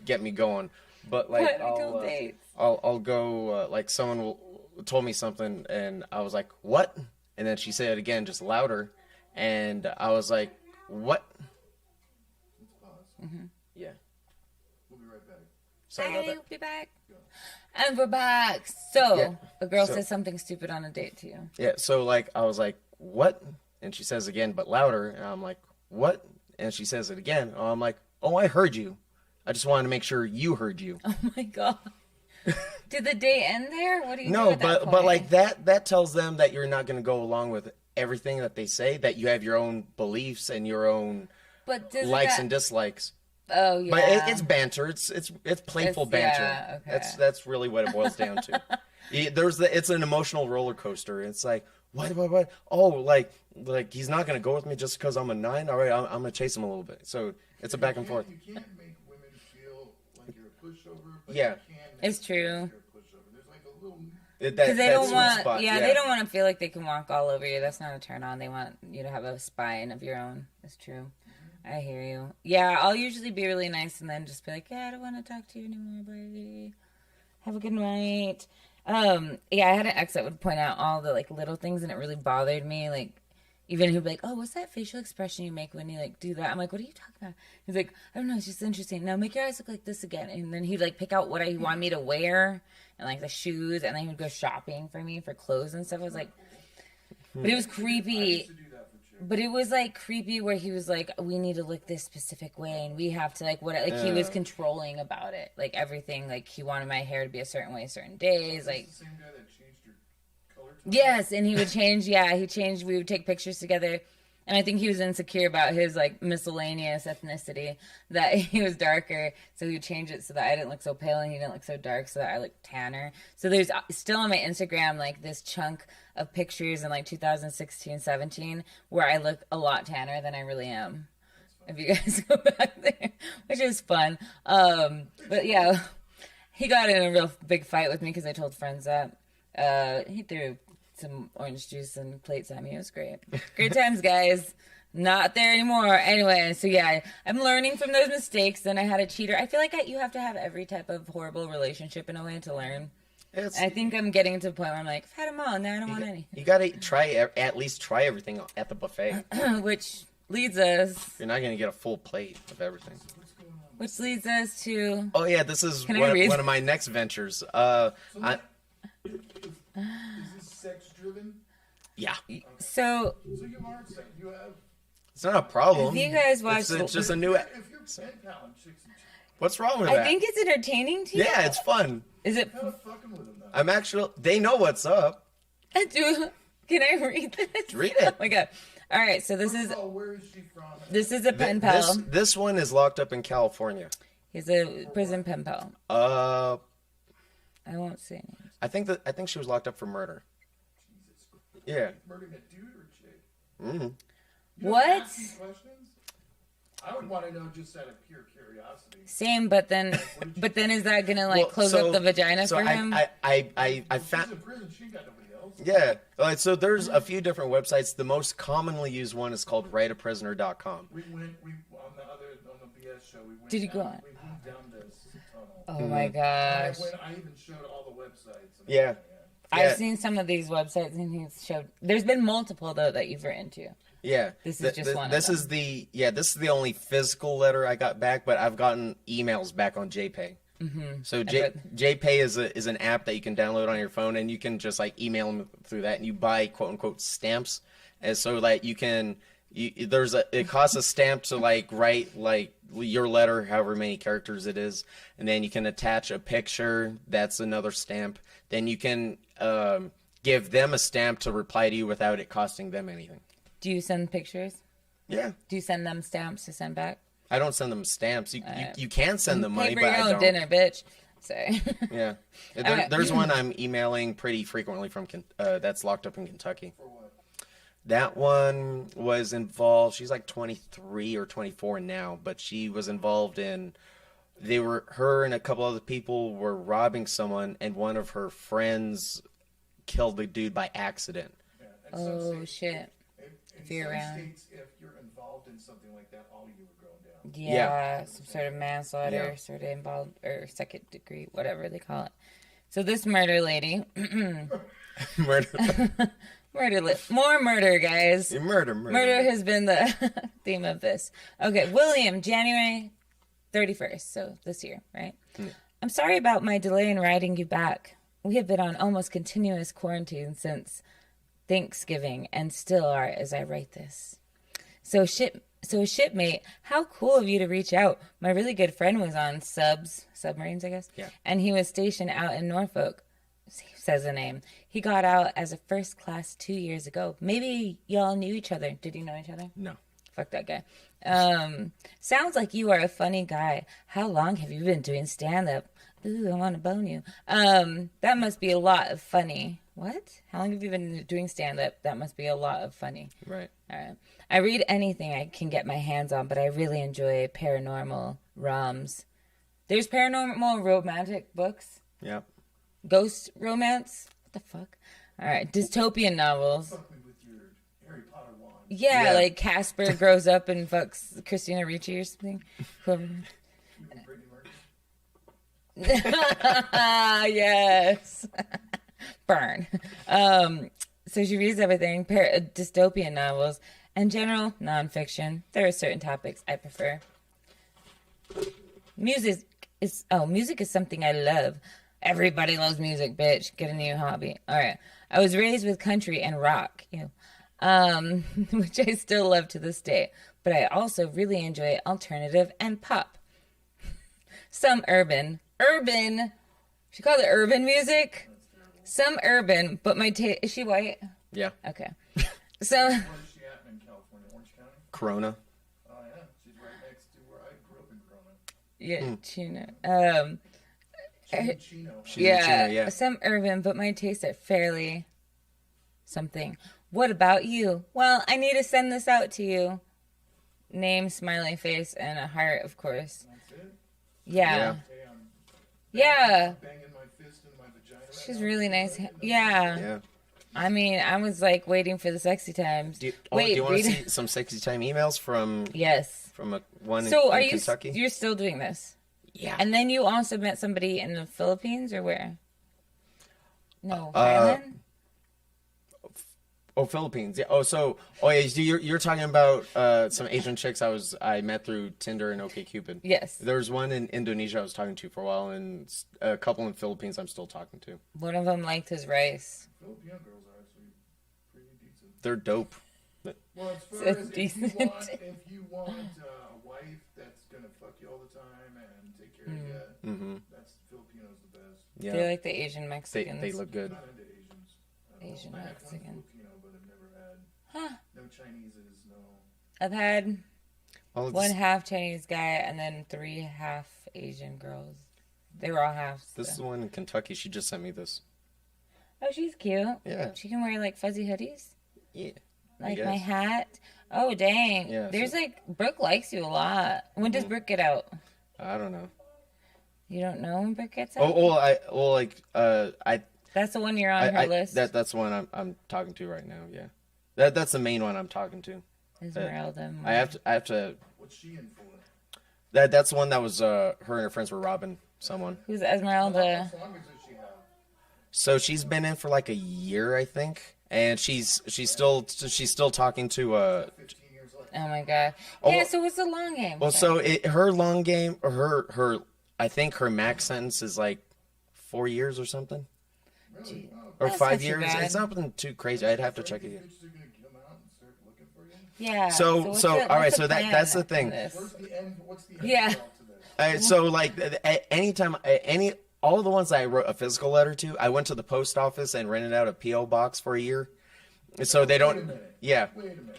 get me going. But like I'll go like someone told me something and I was like, what? And then she said it again just louder, and I was like, what? Let's pause. Yeah. We'll be right back. Sorry about that. We'll be back. And we're back. So, Yeah. a girl So- says something stupid on a date to you. Yeah, so like I was like, what? And she says again, but louder. And I'm like, what? And she says it again. And I'm like, oh, I heard you. I just wanted to make sure you heard you. Oh my god. Did the date end there? What do you do No, at that but point? like that tells them that you're not going to go along with everything that they say, that you have your own beliefs and your own But does likes that... and dislikes. Oh yeah. But it's banter. It's playful banter. Yeah, okay. That's really what it boils down to. It's an emotional roller coaster. It's like, what? Oh, like he's not gonna go with me just because I'm a 9. All right, I'm gonna chase him a little bit. So it's a back and forth. You can't make women feel like you're a pushover, but Yeah. you can make It's true. you're a pushover. There's like a little... Because they That don't sweet want, spot, they don't want to feel like they can walk all over you. That's not a turn on. They want you to have a spine of your own. That's true. I hear you. Yeah, I'll usually be really nice and then just be like, yeah, I don't want to talk to you anymore, buddy. Have a good night. Yeah, I had an ex that would point out all the like little things, and it really bothered me. Like, even he'd be like, oh, what's that facial expression you make when you like do that? I'm like, what are you talking about? He's like, I don't know, it's just interesting. Now make your eyes look like this again. And then he'd like pick out what he wanted me to wear and like the shoes, and then he would go shopping for me for clothes and stuff. I was like, but it was creepy. But it was like creepy where he was like, we need to look this specific way and we have to like he was controlling about it. Like everything, like he wanted my hair to be a certain way certain days. Like, the same guy that changed your color tone? yes, and he would change, he changed, we would take pictures together. And I think he was insecure about his like miscellaneous ethnicity, that he was darker, so he would change it so that I didn't look so pale and he didn't look so dark, so that I looked tanner. So there's still on my Instagram like this chunk of pictures in like 2016, 17 where I look a lot tanner than I really am. If you guys go back there, which is fun. But yeah, he got in a real big fight with me because I told friends that. He threw some orange juice and plates at me. It was great. Great times, guys. Not there anymore. Anyway, so yeah, I'm learning from those mistakes. Then I had a cheater. I feel like you have to have every type of horrible relationship in a way to learn. I think I'm getting to the point where I'm like, I've had them all, and now I don't want any. You gotta at least try everything at the buffet. Which leads us, You're not gonna get a full plate of everything. which leads us to. Oh yeah, this is Can I read? one of my next ventures. Is this sex driven? Yeah, So, So you are sex. You have. it's not a problem. if you guys watch, It's just a new. If you're pen paling chicks and chicks, What's wrong with I that? think it's entertaining to you. Yeah, it's fun. Is it? kind of fucking with them though. I'm actually. They know what's up. Can I read this? Read it. Oh my god! All right, so this is Where is she from? a pen pal. This one is locked up in California. He's a prison pen pal. I won't say names. I think she was locked up for murder. Yeah. Murdering a dude or a chick? Mm-hmm. You What? don't ask me questions? I would want to know just out of pure curiosity. Same, but then is that gonna like close up the vagina for him? I She's found. in prison. She ain't got nobody else. Yeah. So there's a few different websites. The most commonly used one is called writeaprisoner.com. We on the BS show. We went Did you go down, on? We went down this tunnel. Oh my gosh! I even showed all the websites. And Yeah. everything. I've seen some of these websites and he's showed. There's been multiple though that you've written to. Yeah. This is just one of This them. is the only physical letter I got back, but I've gotten emails back on JPay. Mm-hmm. So JPay is an app that you can download on your phone, and you can just like email them through that, and you buy quote unquote stamps, and so like you can. It costs a stamp to like write like your letter, however many characters it is, and then you can attach a picture. That's another stamp. Then you can give them a stamp to reply to you without it costing them anything. Do you send pictures? Yeah, Do you send them stamps to send back? I don't send them stamps. You can send them money, Pay for but your I own don't. dinner, bitch. Sorry. Yeah, right. there's one I'm emailing pretty frequently from that's locked up in Kentucky. For what? That one was involved. She's like 23 or 24 now, but she was involved in. Her and a couple other people were robbing someone, and one of her friends killed the dude by accident. Yeah. And some Oh states, shit! in If you're some around. states, if you're involved in something like that, all you are going down. Yeah, some sort of manslaughter, Yeah. sort of involved, or second degree, whatever they call it. So this murder lady, Murder, more murder, guys. murder. Murder has been the theme of this. Okay, William, January 31st, so this year, right? I'm sorry about my delay in writing you back. We have been on almost continuous quarantine since Thanksgiving and still are as I write this. So shipmate, how cool of you to reach out. My really good friend was on submarines, I guess. Yeah. And he was stationed out in Norfolk. Says the name. He got out as a first class 2 years ago. Maybe y'all knew each other. Did you know each other? No. Fuck that guy. Sounds like you are a funny guy. How long have you been doing stand-up? Ooh, I want to bone you. That must be a lot of funny. What? How long have you been doing stand-up? That must be a lot of funny. Right. All right. I read anything I can get my hands on, but I really enjoy paranormal roms. There's paranormal romantic books. Yeah. Ghost romance. What the fuck? All right. Dystopian novels. Fuck me with your Harry Potter wand. Yeah, Yeah. like Casper grows up and fucks Christina Ricci or something. Whoever. Even Brittany Murphy. Yes. Burn. So she reads everything, dystopian novels, and general nonfiction. There are certain topics I prefer. Music is something I love. Everybody loves music, bitch. Get a new hobby. All right. I was raised with country and rock, which I still love to this day. But I also really enjoy alternative and pop. Some urban. She called it urban music. Some urban, but my taste. Is she white? Yeah. Okay. So. Where's she at in California? Orange County? Corona. Oh, yeah. She's right next to where I grew up in Corona. Yeah, Chino. Chino. She's in China, yeah. Some urban, but my tastes are fairly something. What about you? Well, I need to send this out to you. Name, smiley face, and a heart, of course. That's it? Yeah. Hey, I'm Yeah. banging my fist in my vagina right She's now. really nice. Yeah. Yeah. I mean, I was like waiting for the sexy times. Do you Wait, want to read- see some sexy time emails from Yes. one So in are you? Kentucky? You're still doing this? Yeah. And then you also met somebody in the Philippines or where? No, Thailand. Oh, Philippines. Yeah. Oh, so yeah. So you're talking about some Asian chicks I met through Tinder and OkCupid. Yes. There's one in Indonesia I was talking to for a while, and a couple in Philippines I'm still talking to. One of them liked his rice. Filipino girls are actually pretty decent. They're dope. Well, as far So as decent. if you want a wife that's gonna fuck you all the time and take care of you, that's Filipinos the best. Yeah. They're like the Asian Mexicans. They look good. Not into Asians. Asian I had Mexican. one Filipino, but I've never had no Chineses, no. I've had Well, one half Chinese guy and then 3 half Asian girls. They were all halves. this is the one in Kentucky. She just sent me this. Oh, she's cute. Yeah. She can wear like fuzzy hoodies. Yeah. Like guess. my hat. Oh, dang. Yeah, There's so- like, Brooke likes you a lot. When does Brooke get out? I don't know. You don't know when Brooke gets out? I That's the one you're on her list? that's the one I'm talking to right now. Yeah. That's the main one I'm talking to. Esmeralda. I have to. What's she in for? That's the one that was her and her friends were robbing someone. Who's Esmeralda? How long does she have? So she's been in for like a year, I think, and she's still talking to 15 years left. Oh my god. Oh, Yeah, so what's the long game? Well, so her long game, or her I think her max sentence is like 4 years or something, Really? Oh, or That's 5 not too years. bad. It's nothing too crazy. I'd have to check these again. bitches are gonna come out and start looking for you? Yeah. So what's all right. what's So plan that's the for thing. this? What's the end Yeah. result to this? So like anytime all the ones that I wrote a physical letter to, I went to the post office and rented out a PO box for a year. So they Wait a don't. minute. Yeah. Wait a minute.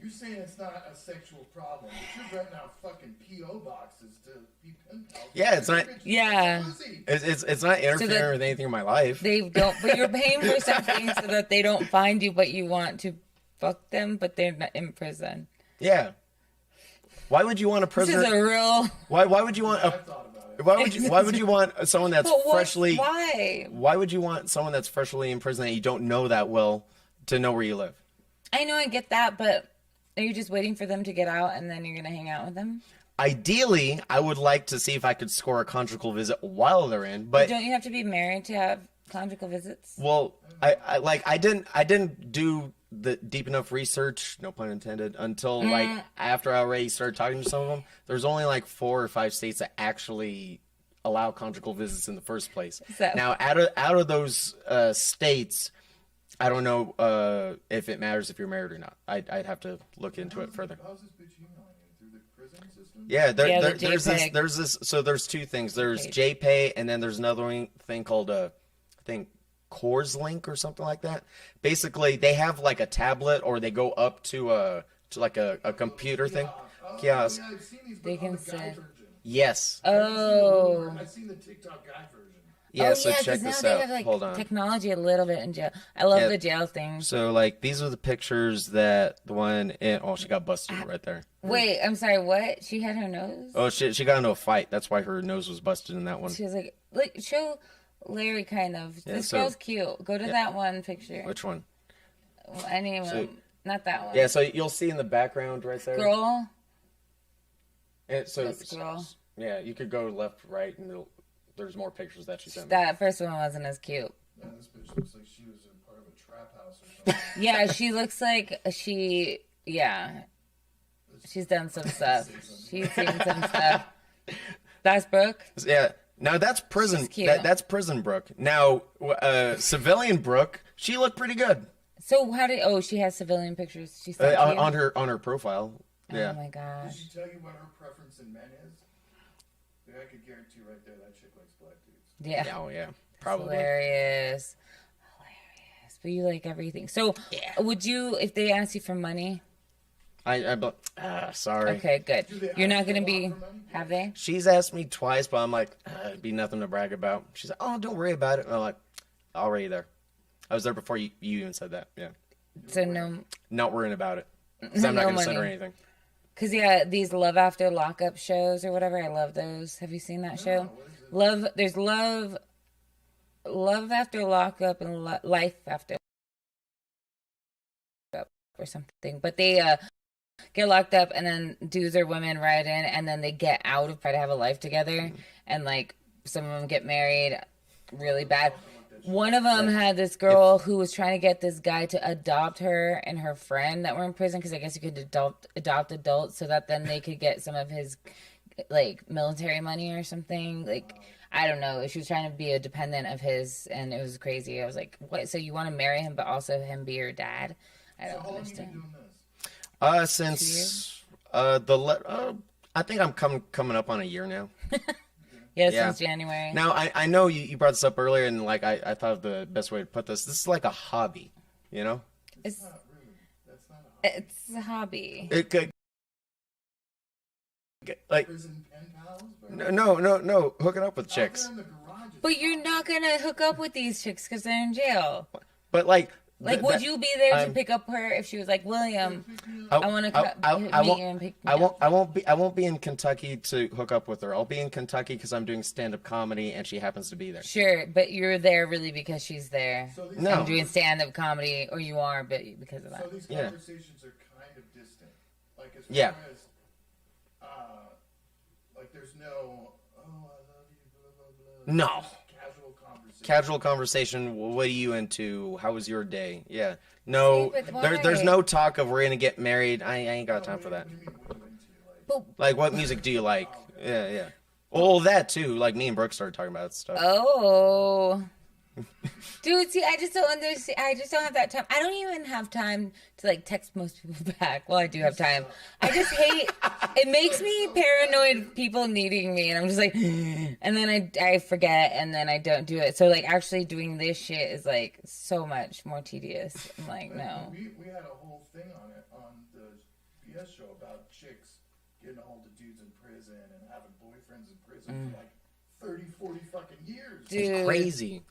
You saying it's not a sexual problem, but you're renting out fucking P.O. boxes to be pen pals. Yeah, it's not- Yeah. Pussy. It's not interfering with anything in my life. They don't, but you're paying for something so that they don't find you, but you want to fuck them, but they're not in prison. Yeah. Why would you want a This prisoner? is a real. Why would you want I've a? thought about it. Why would you want someone that's But what, freshly? why? Why would you want someone that's freshly in prison that you don't know that well to know where you live? I know I get that, but are you just waiting for them to get out and then you're gonna hang out with them? Ideally, I would like to see if I could score a conjugal visit while they're in, but Don't you have to be married to have conjugal visits? well, I didn't do the deep enough research, no pun intended, until like after I already started talking to some of them. There's only like 4 or 5 states that actually allow conjugal visits in the first place. So- Now, out of those states, I don't know if it matters if you're married or not. I'd have to look into it further. How's this bitch emailing you? Through the prison system? Yeah, Yeah, the there's JPEG. this. So there's 2 things. There's Page. JPay, and then there's another thing called I think Coors Link or something like that. Basically, they have like a tablet, or they go up to like a computer thing. Oh, Kiosk. yeah, I've seen these, They but on can the guy say- version. Yes. Oh. I've seen the TikTok guy version. Yeah. Oh, So yeah, 'cause check now this they out. have like Hold on. technology a little bit in jail. I love Yeah. the jail thing. So like these are the pictures that the one in. Oh, she got busted right there. Wait, I'm sorry. What? She had her nose. Oh shit, she got into a fight. That's why her nose was busted in that one. She was like show Larry kind of. Yeah, This so- girl's cute. Go to that one picture. Which one? Any of So- them. Not that one. Yeah. So you'll see in the background right there. Girl. And so This girl. yeah, you could go left, right, and there's more pictures that she sent me. That first one wasn't as cute. Man, this bitch looks like she was a part of a trap house or something. Yeah, she looks like she. Yeah, she's done some stuff. She's seen some stuff. That's Brooke. Yeah. Now that's prison. She's cute. That's prison Brooke. Now civilian Brooke, she looked pretty good So how did? Oh, she has civilian pictures. She's so cute. on her profile. Yeah. Oh my Did gosh. she tell you what her preference in men is? Yeah, I could guarantee right there that chick likes black dudes. Yeah. Oh yeah. Probably. Hilarious. But you like everything. So would you, if they asked you for money? Sorry. Okay, good. they You're not ask you gonna a lot be. for money? Have they? She's asked me twice, but I'm like, it'd be nothing to brag about. She's like, oh, don't worry about it. And I'm like, already there. I was there before you even said that. Yeah. So no. Not worrying about it. 'Cause I'm not No going to send her money. anything. Cause yeah, these Love After Lockup shows or whatever, I love those. Have you seen that show? Love. There's Love After Lockup and Life After Lockup or something. But they get locked up and then dudes or women ride in and then they get out of try to have a life together and like some of them get married really bad. One of them had this girl who was trying to get this guy to adopt her and her friend that were in prison, because I guess you could adopt adults so that then they could get some of his like military money or something. Like, I don't know. She was trying to be a dependent of his, and it was crazy. I was like, what? So you want to marry him, but also him be your dad? I don't understand. Since I think I'm coming up on a year now. Yeah, since January. Now, I know you brought this up earlier, and like I thought of the best way to put this. This is like a hobby, you know? It's not really. That's not a hobby. It's a hobby. It could, like, Prison pen pals? no, hooking up with chicks. Out there in the garage, it's But you're not going to hook up with these chicks because they're in jail. But like, Would you be there to pick up her if she was like, William, I want to meet you and pick me up? I won't be in Kentucky to hook up with her. I'll be in Kentucky because I'm doing stand-up comedy and she happens to be there. Sure, but you're there really because she's there. So these No. I'm doing stand-up comedy, or you are, but because of that. So these Yeah. conversations are kind of distant. Like as far Yeah. as like there's no I love you, blah blah blah. No. Just casual conversation. Casual conversation. What are you into? How was your day? Yeah. No, See, but there's why? no talk of we're gonna get married. I ain't got time for that. What do you mean, what are you into? Like, Like, what music do you like? Yeah. Well, that too. Like, me and Brooke started talking about that stuff. Oh. Dude, see, I just don't understand. I just don't have that time. I don't even have time to, like, text most people back. Well, I do have time. I just hate, it makes me paranoid people needing me, and I'm just like, and then I forget, and then I don't do it. So, like, actually doing this shit is, like, so much more tedious. I'm like, no. we had a whole thing on it on the BS show about chicks getting a hold of dudes in prison and having boyfriends in prison for like 30, 40 fucking years. Dude. It's crazy.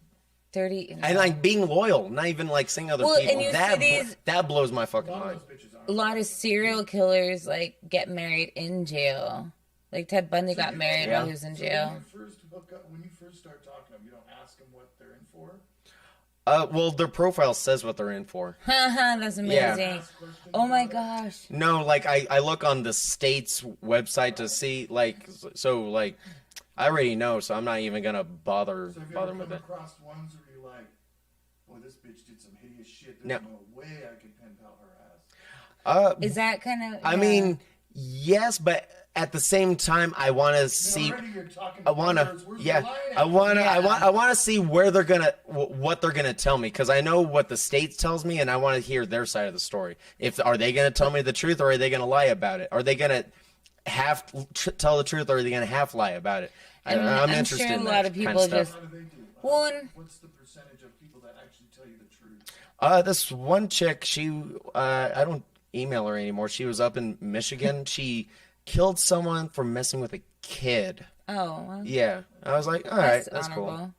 30. And like being loyal, not even like seeing other Well, people. and you That see these- that blows my A fucking lot mind. of those bitches aren't. A lot of serial killers, like, get married in jail. Like, Ted Bundy got married while he was in jail. When you first start talking to them, you don't ask them what they're in for. Well, their profile says what they're in for. Haha, that's amazing. Ask questions Oh my about it. gosh. No, like I look on the state's website to see like like I already know, so I'm not even gonna bother So have you ever with come it. across ones where you're like, boy, this bitch did some hideous shit. No. There's no way I could pen pal her ass. Is that kind of? I mean, yes, but at the same time, I want to see. Already you're talking I want words. to, Where's yeah. the line I at? want to, I want to see where they're gonna, what they're gonna tell me, because I know what the state tells me, and I want to hear their side of the story. Are they gonna tell me the truth, or are they gonna lie about it? Are they gonna half tell the truth, or are they gonna half lie about it? I'm interested sure in a that lot of kind people stuff. just. How do they do? One. What's the percentage of people that actually tell you the truth? This one chick, she, I don't email her anymore. She was up in Michigan. She killed someone for messing with a kid. Oh, well, Yeah. I was like, all right, that's honorable. cool.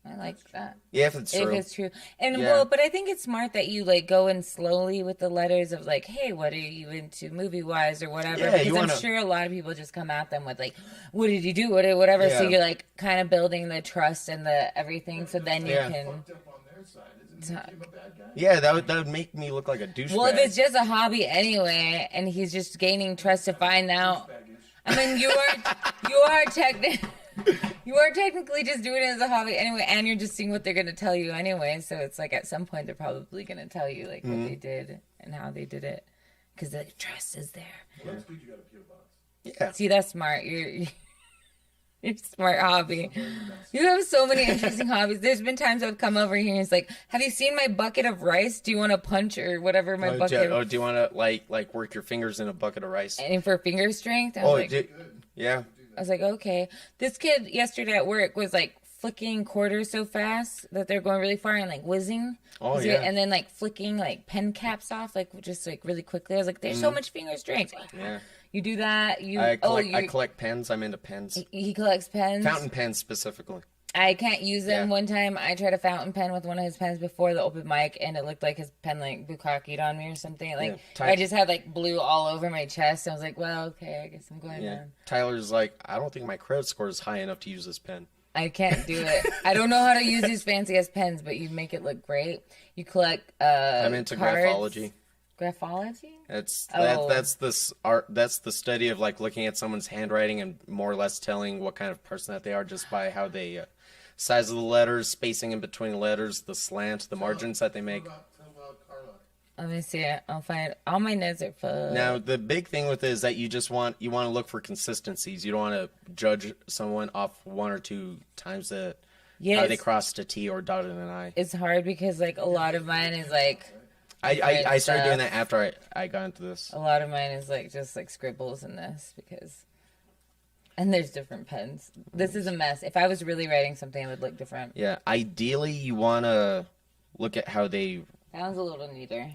I like that. Yeah, if it's true. If it's true. And Yeah. well, but I think it's smart that you like go in slowly with the letters of like, hey, what are you into movie wise or whatever? Yeah, because you I'm wanna- sure a lot of people just come at them with like, what did you do? Whatever. So Yeah. you're like kind of building the trust and the everything. So then you Yeah. can. Fucked up on their side. Isn't he a bad guy? Yeah, that would make me look like a douchebag. Well, if it's just a hobby anyway, and he's just gaining trust to find out. I mean, you are technically just doing it as a hobby anyway, and you're just seeing what they're gonna tell you anyway. So it's like at some point they're probably gonna tell you like what they did and how they did it, because the trust is there. Well, that's good. You got a P.O. box. yeah. See, that's smart. You're a smart hobby. You have so many interesting hobbies. There's been times I've come over here and it's like, have you seen my bucket of rice? Do you want to punch or whatever my bucket? Oh, do you want to like work your fingers in a bucket of rice? And for finger strength, I Oh, was like, yeah. I was like, okay. This kid yesterday at work was like flicking quarters so fast that they're going really far and like whizzing. Oh, yeah. And then like flicking like pen caps off, like just like really quickly. I was like, there's so much finger strength. Yeah. You do that. I collect pens. I'm into pens. He collects pens. Fountain pens specifically. I can't use them. Yeah. One time I tried a fountain pen with one of his pens before the open mic, and it looked like his pen like bukkakied on me or something. Like Yeah. I just had like blue all over my chest. I was like, well, okay, I guess I'm going Yeah. on. Tyler's like, I don't think my credit score is high enough to use this pen. I can't do it. I don't know how to use these fancy ass pens, but you make it look great. You collect I'm into cards. graphology. Graphology? That's Oh. that's this art. That's the study of like looking at someone's handwriting and more or less telling what kind of person that they are just by how they size of the letters, spacing in between the letters, the slant, the margins that they make. Tell about Carla. Let me see it. I'll find it. All my notes are full. Now, the big thing with it is that you want to look for consistencies. You don't want to judge someone off one or two times that they crossed a T or dotted an I. It's hard because like a lot of mine is like I started doing that after I got into this. a lot of mine is like just like scribbles in this and there's different pens. This is a mess. If I was really writing something, it would look different. Yeah, ideally you want to look at how they. That one's a little neater.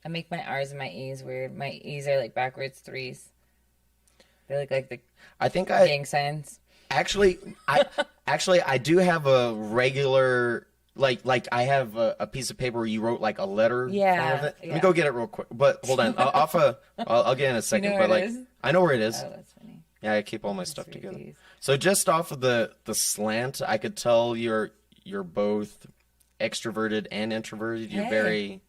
I make my R's and my E's weird. My E's are like backwards threes. They look like the gang signs. Actually, I do have a regular like I have a piece of paper where you wrote like a letter. Yeah, form of it. Let me go get it real quick. But hold on, I'll get in a second. You know but where like it is? I know where it is. Oh, that's funny. Yeah, I keep all my stuff read together. these. So just off of the slant, I could tell you're both extroverted and introverted. You're Hey. very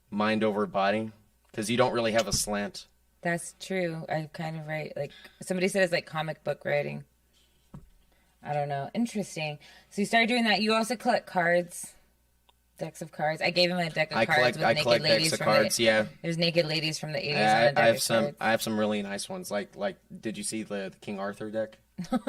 mind over body because you don't really have a slant. That's true. I kind of write like somebody said it's like comic book writing. I don't know. Interesting. So you started doing that. You also collect cards, decks of cards. I gave him a deck of cards with naked ladies decks of from cards. Yeah, There's naked ladies from the 80s on a I deck have of some. cards. I have some really nice ones. Like did you see the King Arthur deck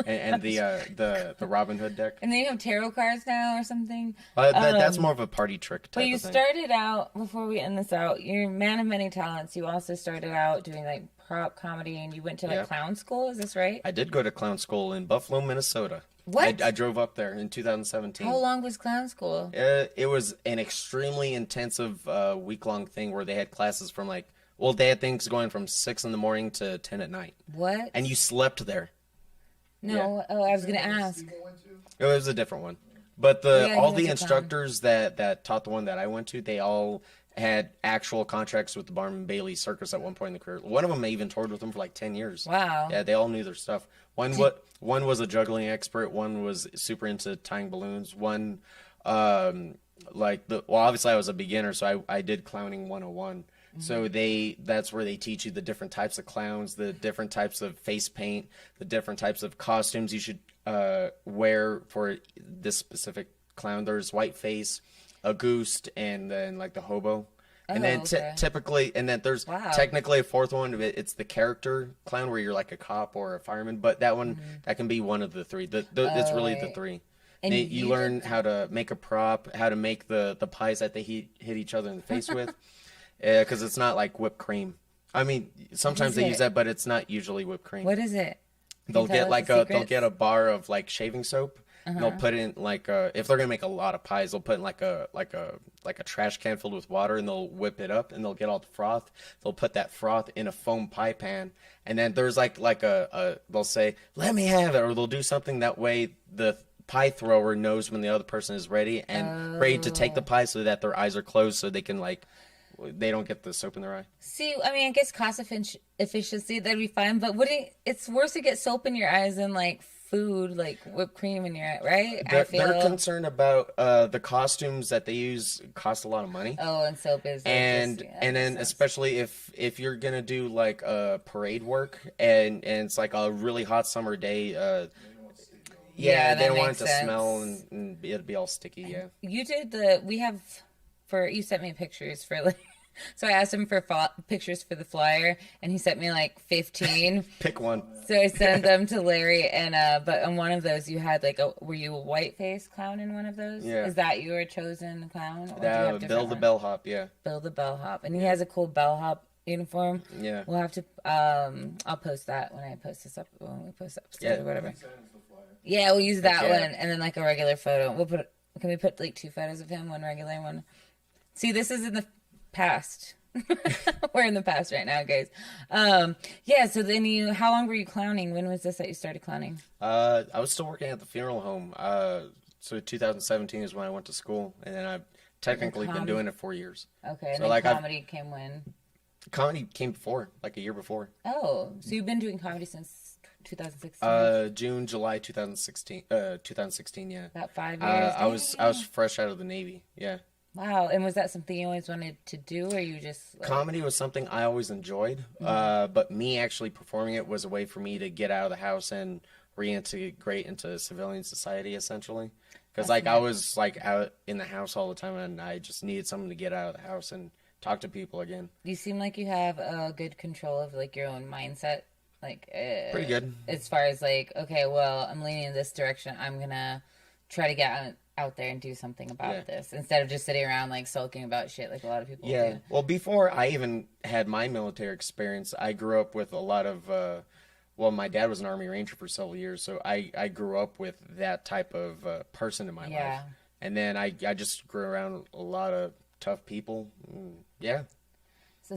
and the Robin Hood deck? And then you have tarot cards now or something. That's more of a party trick type But you of thing. started out, before we end this out, you're a man of many talents. You also started out doing like prop comedy and you went to like Yeah. clown school. Is this right? I did go to clown school in Buffalo, Minnesota. What? I drove up there in 2017. How long was clown school? It was an extremely intensive week-long thing where they had classes from they had things going from 6 in the morning to 10 at night. What? And you slept there. No. Oh, I was going to ask. Steve went to? It was a different one. But Yeah, he all was the a clown. instructors that taught the one that I went to, they all had actual contracts with the Barnum Bailey Circus at one point in the career. One of them even toured with them for like 10 years. Wow. Yeah, they all knew their stuff. One was a juggling expert. One was super into tying balloons. One, obviously I was a beginner, so I did clowning 101. So that's where they teach you the different types of clowns, the different types of face paint, the different types of costumes you should wear for this specific clown. There's white face, a goose, and then like the hobo. And then okay. typically, and then there's technically a fourth one. It's the character clown where you're like a cop or a fireman. But that one, that can be one of the three. It's really the three. And You learn how to make a prop, how to make the pies that they hit each other in the face with. Because it's not like whipped cream. I mean, sometimes they use that, but it's not usually whipped cream. What is it? They'll get a bar of like shaving soap. And they'll put in like if they're gonna make a lot of pies, they'll put in like a trash can filled with water, and they'll whip it up, and they'll get all the froth. They'll put that froth in a foam pie pan, and then there's like they'll say, "Let me have it," or they'll do something that way the pie thrower knows when the other person is ready ready to take the pie, so that their eyes are closed, so they can they don't get the soap in their eye. See, I mean, I guess cost efficiency, that'd be fine, but it's worse to get soap in your eyes than like food, like whipped cream in your eye, right? They're concerned about the costumes that they use cost a lot of money. Oh, and soap is and then especially if you're gonna do like parade work and it's like a really hot summer day, Yeah, they that don't want makes it to sense. smell and it'd be all sticky. Yeah. You did you sent me pictures for like, so I asked him for pictures for the flyer, and he sent me like 15. Pick one. So I sent them to Larry, and but on one of those you had were you a white face clown in one of those? Yeah. Is that your chosen clown? Or do you have Bill different the ones? bellhop. Yeah. Bill the bellhop, and he has a cool bellhop uniform. Yeah. We'll have to. I'll post that when I post this up. When we post episode Yeah. or whatever. Send us the flyer. Yeah, we'll use that Yeah. one, and then like a regular photo. Can we put like 2 photos of him, one regular, one? See, this is in the past. We're in the past right now, guys. Yeah. So then how long were you clowning? When was this that you started clowning? I was still working at the funeral home. So 2017 is when I went to school, and then I've technically been doing it 4 years. Okay, and So, then like, comedy came when? Comedy came before, like a year before. Oh, so you've been doing comedy since 2016? July, July 2016. 2016, yeah. About 5 years. I was fresh out of the Navy. Yeah. Wow, and was that something you always wanted to do, or you just Comedy was something I always enjoyed, but me actually performing it was a way for me to get out of the house and reintegrate into civilian society, essentially. Because like I was like out in the house all the time, and I just needed someone to get out of the house and talk to people again. You seem like you have a good control of like your own mindset, like Pretty good. as far as like, okay, well, I'm leaning in this direction. I'm gonna try to get out there and do something about this instead of just sitting around like sulking about shit like a lot of people do. Well, before I even had my military experience, I grew up with a lot of. Well, my dad was an Army Ranger for several years, so I grew up with that type of person in my life. And then I just grew around a lot of tough people. Yeah. So,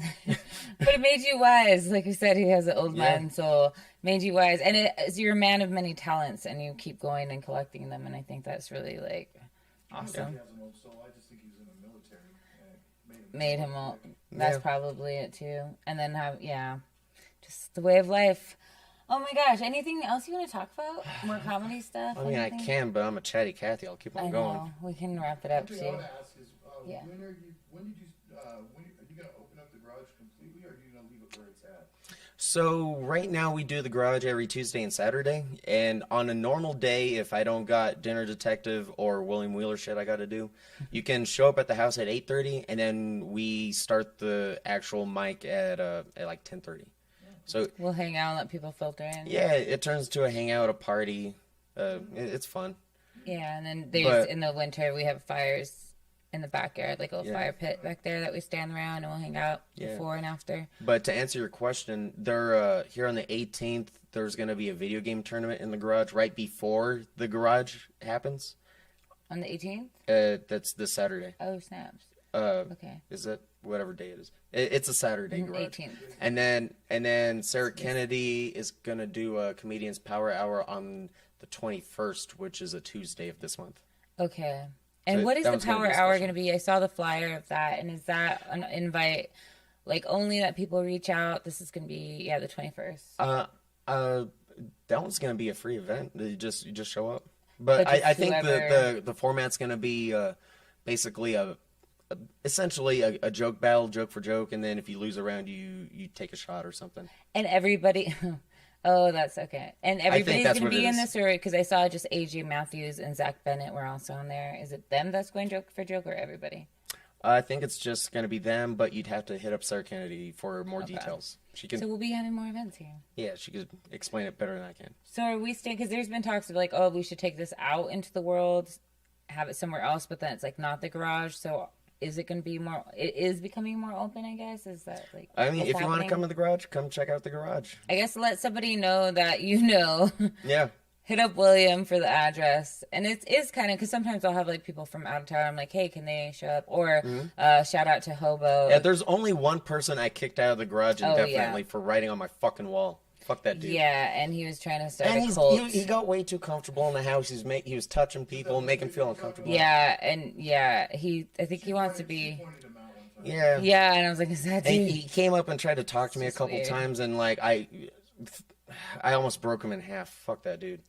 but it made you wise. Like you said, he has an old man soul. Made you wise. And you're a man of many talents, and you keep going and collecting them, and I think that's really, like, awesome. He has an old soul. I just think he was in the military. And it made him old. That's probably it, too. And then just the way of life. Oh my gosh! Anything else you want to talk about? More comedy stuff? I mean, anything? I can, but I'm a chatty Cathy. I'll keep on going. Know. We can wrap it up One too. thing I want to ask is, when are you going to open up the garage completely, or are you going to leave it where it's at? So right now we do the garage every Tuesday and Saturday, and on a normal day, if I don't got Dinner Detective or William Wheeler shit I got to do, you can show up at the house at 8:30, and then we start the actual mic at like 10:30. So we'll hang out and let people filter in. Yeah, it turns to a hangout, a party. It's fun. Yeah, and then there's in the winter we have fires in the backyard, like a little fire pit back there that we stand around and we'll hang out before and after. But to answer your question, there here on the 18th, there's going to be a video game tournament in the garage right before the garage happens. On the 18th? That's this Saturday. Oh, snaps. Okay. Is it whatever day it is? It's a Saturday garage. 18th. And then Sarah Kennedy is gonna do a comedian's power hour on the 21st, which is a Tuesday of this month. Okay. And So what is that the one's gonna power be hour special. going to be? I saw the flyer of that, and is that an invite, like only that people reach out? This is going to be the 21st. That one's gonna be a free event. You just show up. But just I think whoever- the format's gonna be basically essentially a joke battle, joke for joke, and then if you lose a round, you take a shot or something. And everybody, oh, that's okay. And everybody's that's going to what be it in is. this, or because I saw just AJ Matthews and Zach Bennett were also on there. Is it them that's going joke for joke, or everybody? I think it's just gonna be them, but you'd have to hit up Sarah Kennedy for more details. She can, So we'll be having more events here. yeah, she could explain it better than I can. So are we staying? Because there's been talks of like, oh, we should take this out into the world, have it somewhere else, but then it's like not the garage. So is it going to be more? It is becoming more open, I guess. Is that like? I mean, what's if you want to happening? come to the garage, come check out the garage. I guess let somebody know that you know. Yeah. Hit up William for the address. And it is kind of, because sometimes I'll have like people from out of town. I'm like, hey, can they show up? Or shout out to Hobo. Yeah, there's only one person I kicked out of the garage indefinitely for writing on my fucking wall. Fuck that dude. Yeah, and he was trying to start And a cult. he got way too comfortable in the house. He was touching people, making feel uncomfortable. Yeah, and I think he wants to be. Pointed him out one time. Yeah. Yeah, and I was like, is that And dude? he came up and tried to talk to me a couple weird. times, and like I almost broke him in half. Fuck that dude.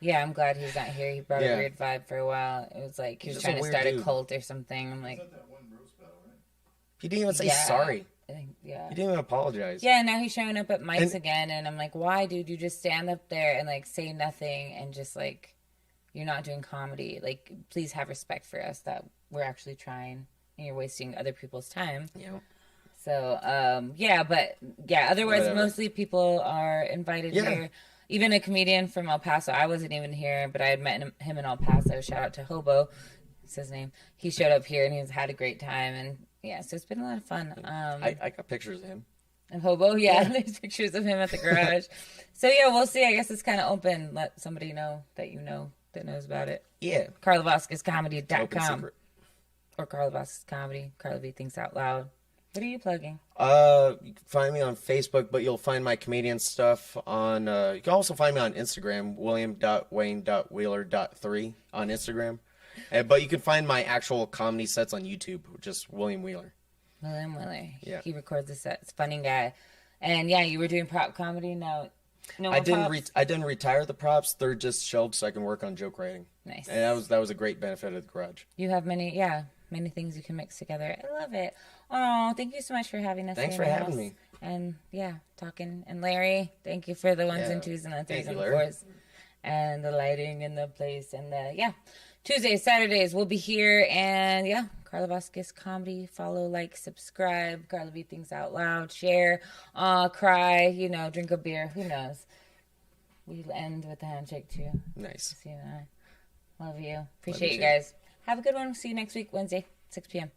Yeah, I'm glad he's not here. He brought Yeah. a weird vibe for a while. It was like he was He's just trying a to weird start a dude. cult or something. I'm like, Is that one roast battle, right? He didn't even say Yeah. sorry. I think, yeah. He didn't even apologize. Yeah, and now he's showing up at mics And- again, and I'm like, why, dude? You just stand up there and like say nothing, and just like you're not doing comedy. Like, please have respect for us that we're actually trying, and you're wasting other people's time. Yeah. So, otherwise, Whatever. mostly people are invited Yeah. here. Even a comedian from El Paso. I wasn't even here, but I had met him in El Paso. Shout out to Hobo. That's his name. He showed up here and he's had a great time. And yeah, so it's been a lot of fun. I got pictures of him. And Hobo, yeah, there's pictures of him at the garage. So yeah, we'll see. I guess it's kind of open. Let somebody know that you know that knows about it. Yeah. Open CarlaVasquezComedy.com secret. or Carla Vasquez Comedy. Carla V Thinks Out Loud. What are you plugging? You can find me on Facebook, but you'll find my comedian stuff on. You can also find me on Instagram, William.Wayne.Wheeler.3 on Instagram. But you can find my actual comedy sets on YouTube, just William Wheeler. William Wheeler. Yeah. He records the sets. Funny guy. And yeah, you were doing prop comedy. No more I didn't props? I didn't retire the props. They're just shelved so I can work on joke writing. Nice. And that was a great benefit of the garage. You have many things you can mix together. I love it. Oh, thank you so much for having us. Thanks in for your having house. me. And yeah, talking. And Larry, thank you for the ones Yeah. and twos and the threes Thank you, and the Larry. fours. and the lighting and the place and Tuesdays, Saturdays we'll be here, and Carla Vasquez Comedy. Follow, like, subscribe. Carla V Thinks Out Loud. Share, cry, drink a beer. Who knows? We'll end with a handshake too. Nice. Love you. Appreciate you guys. Have a good one. See you next week, Wednesday, 6 p.m.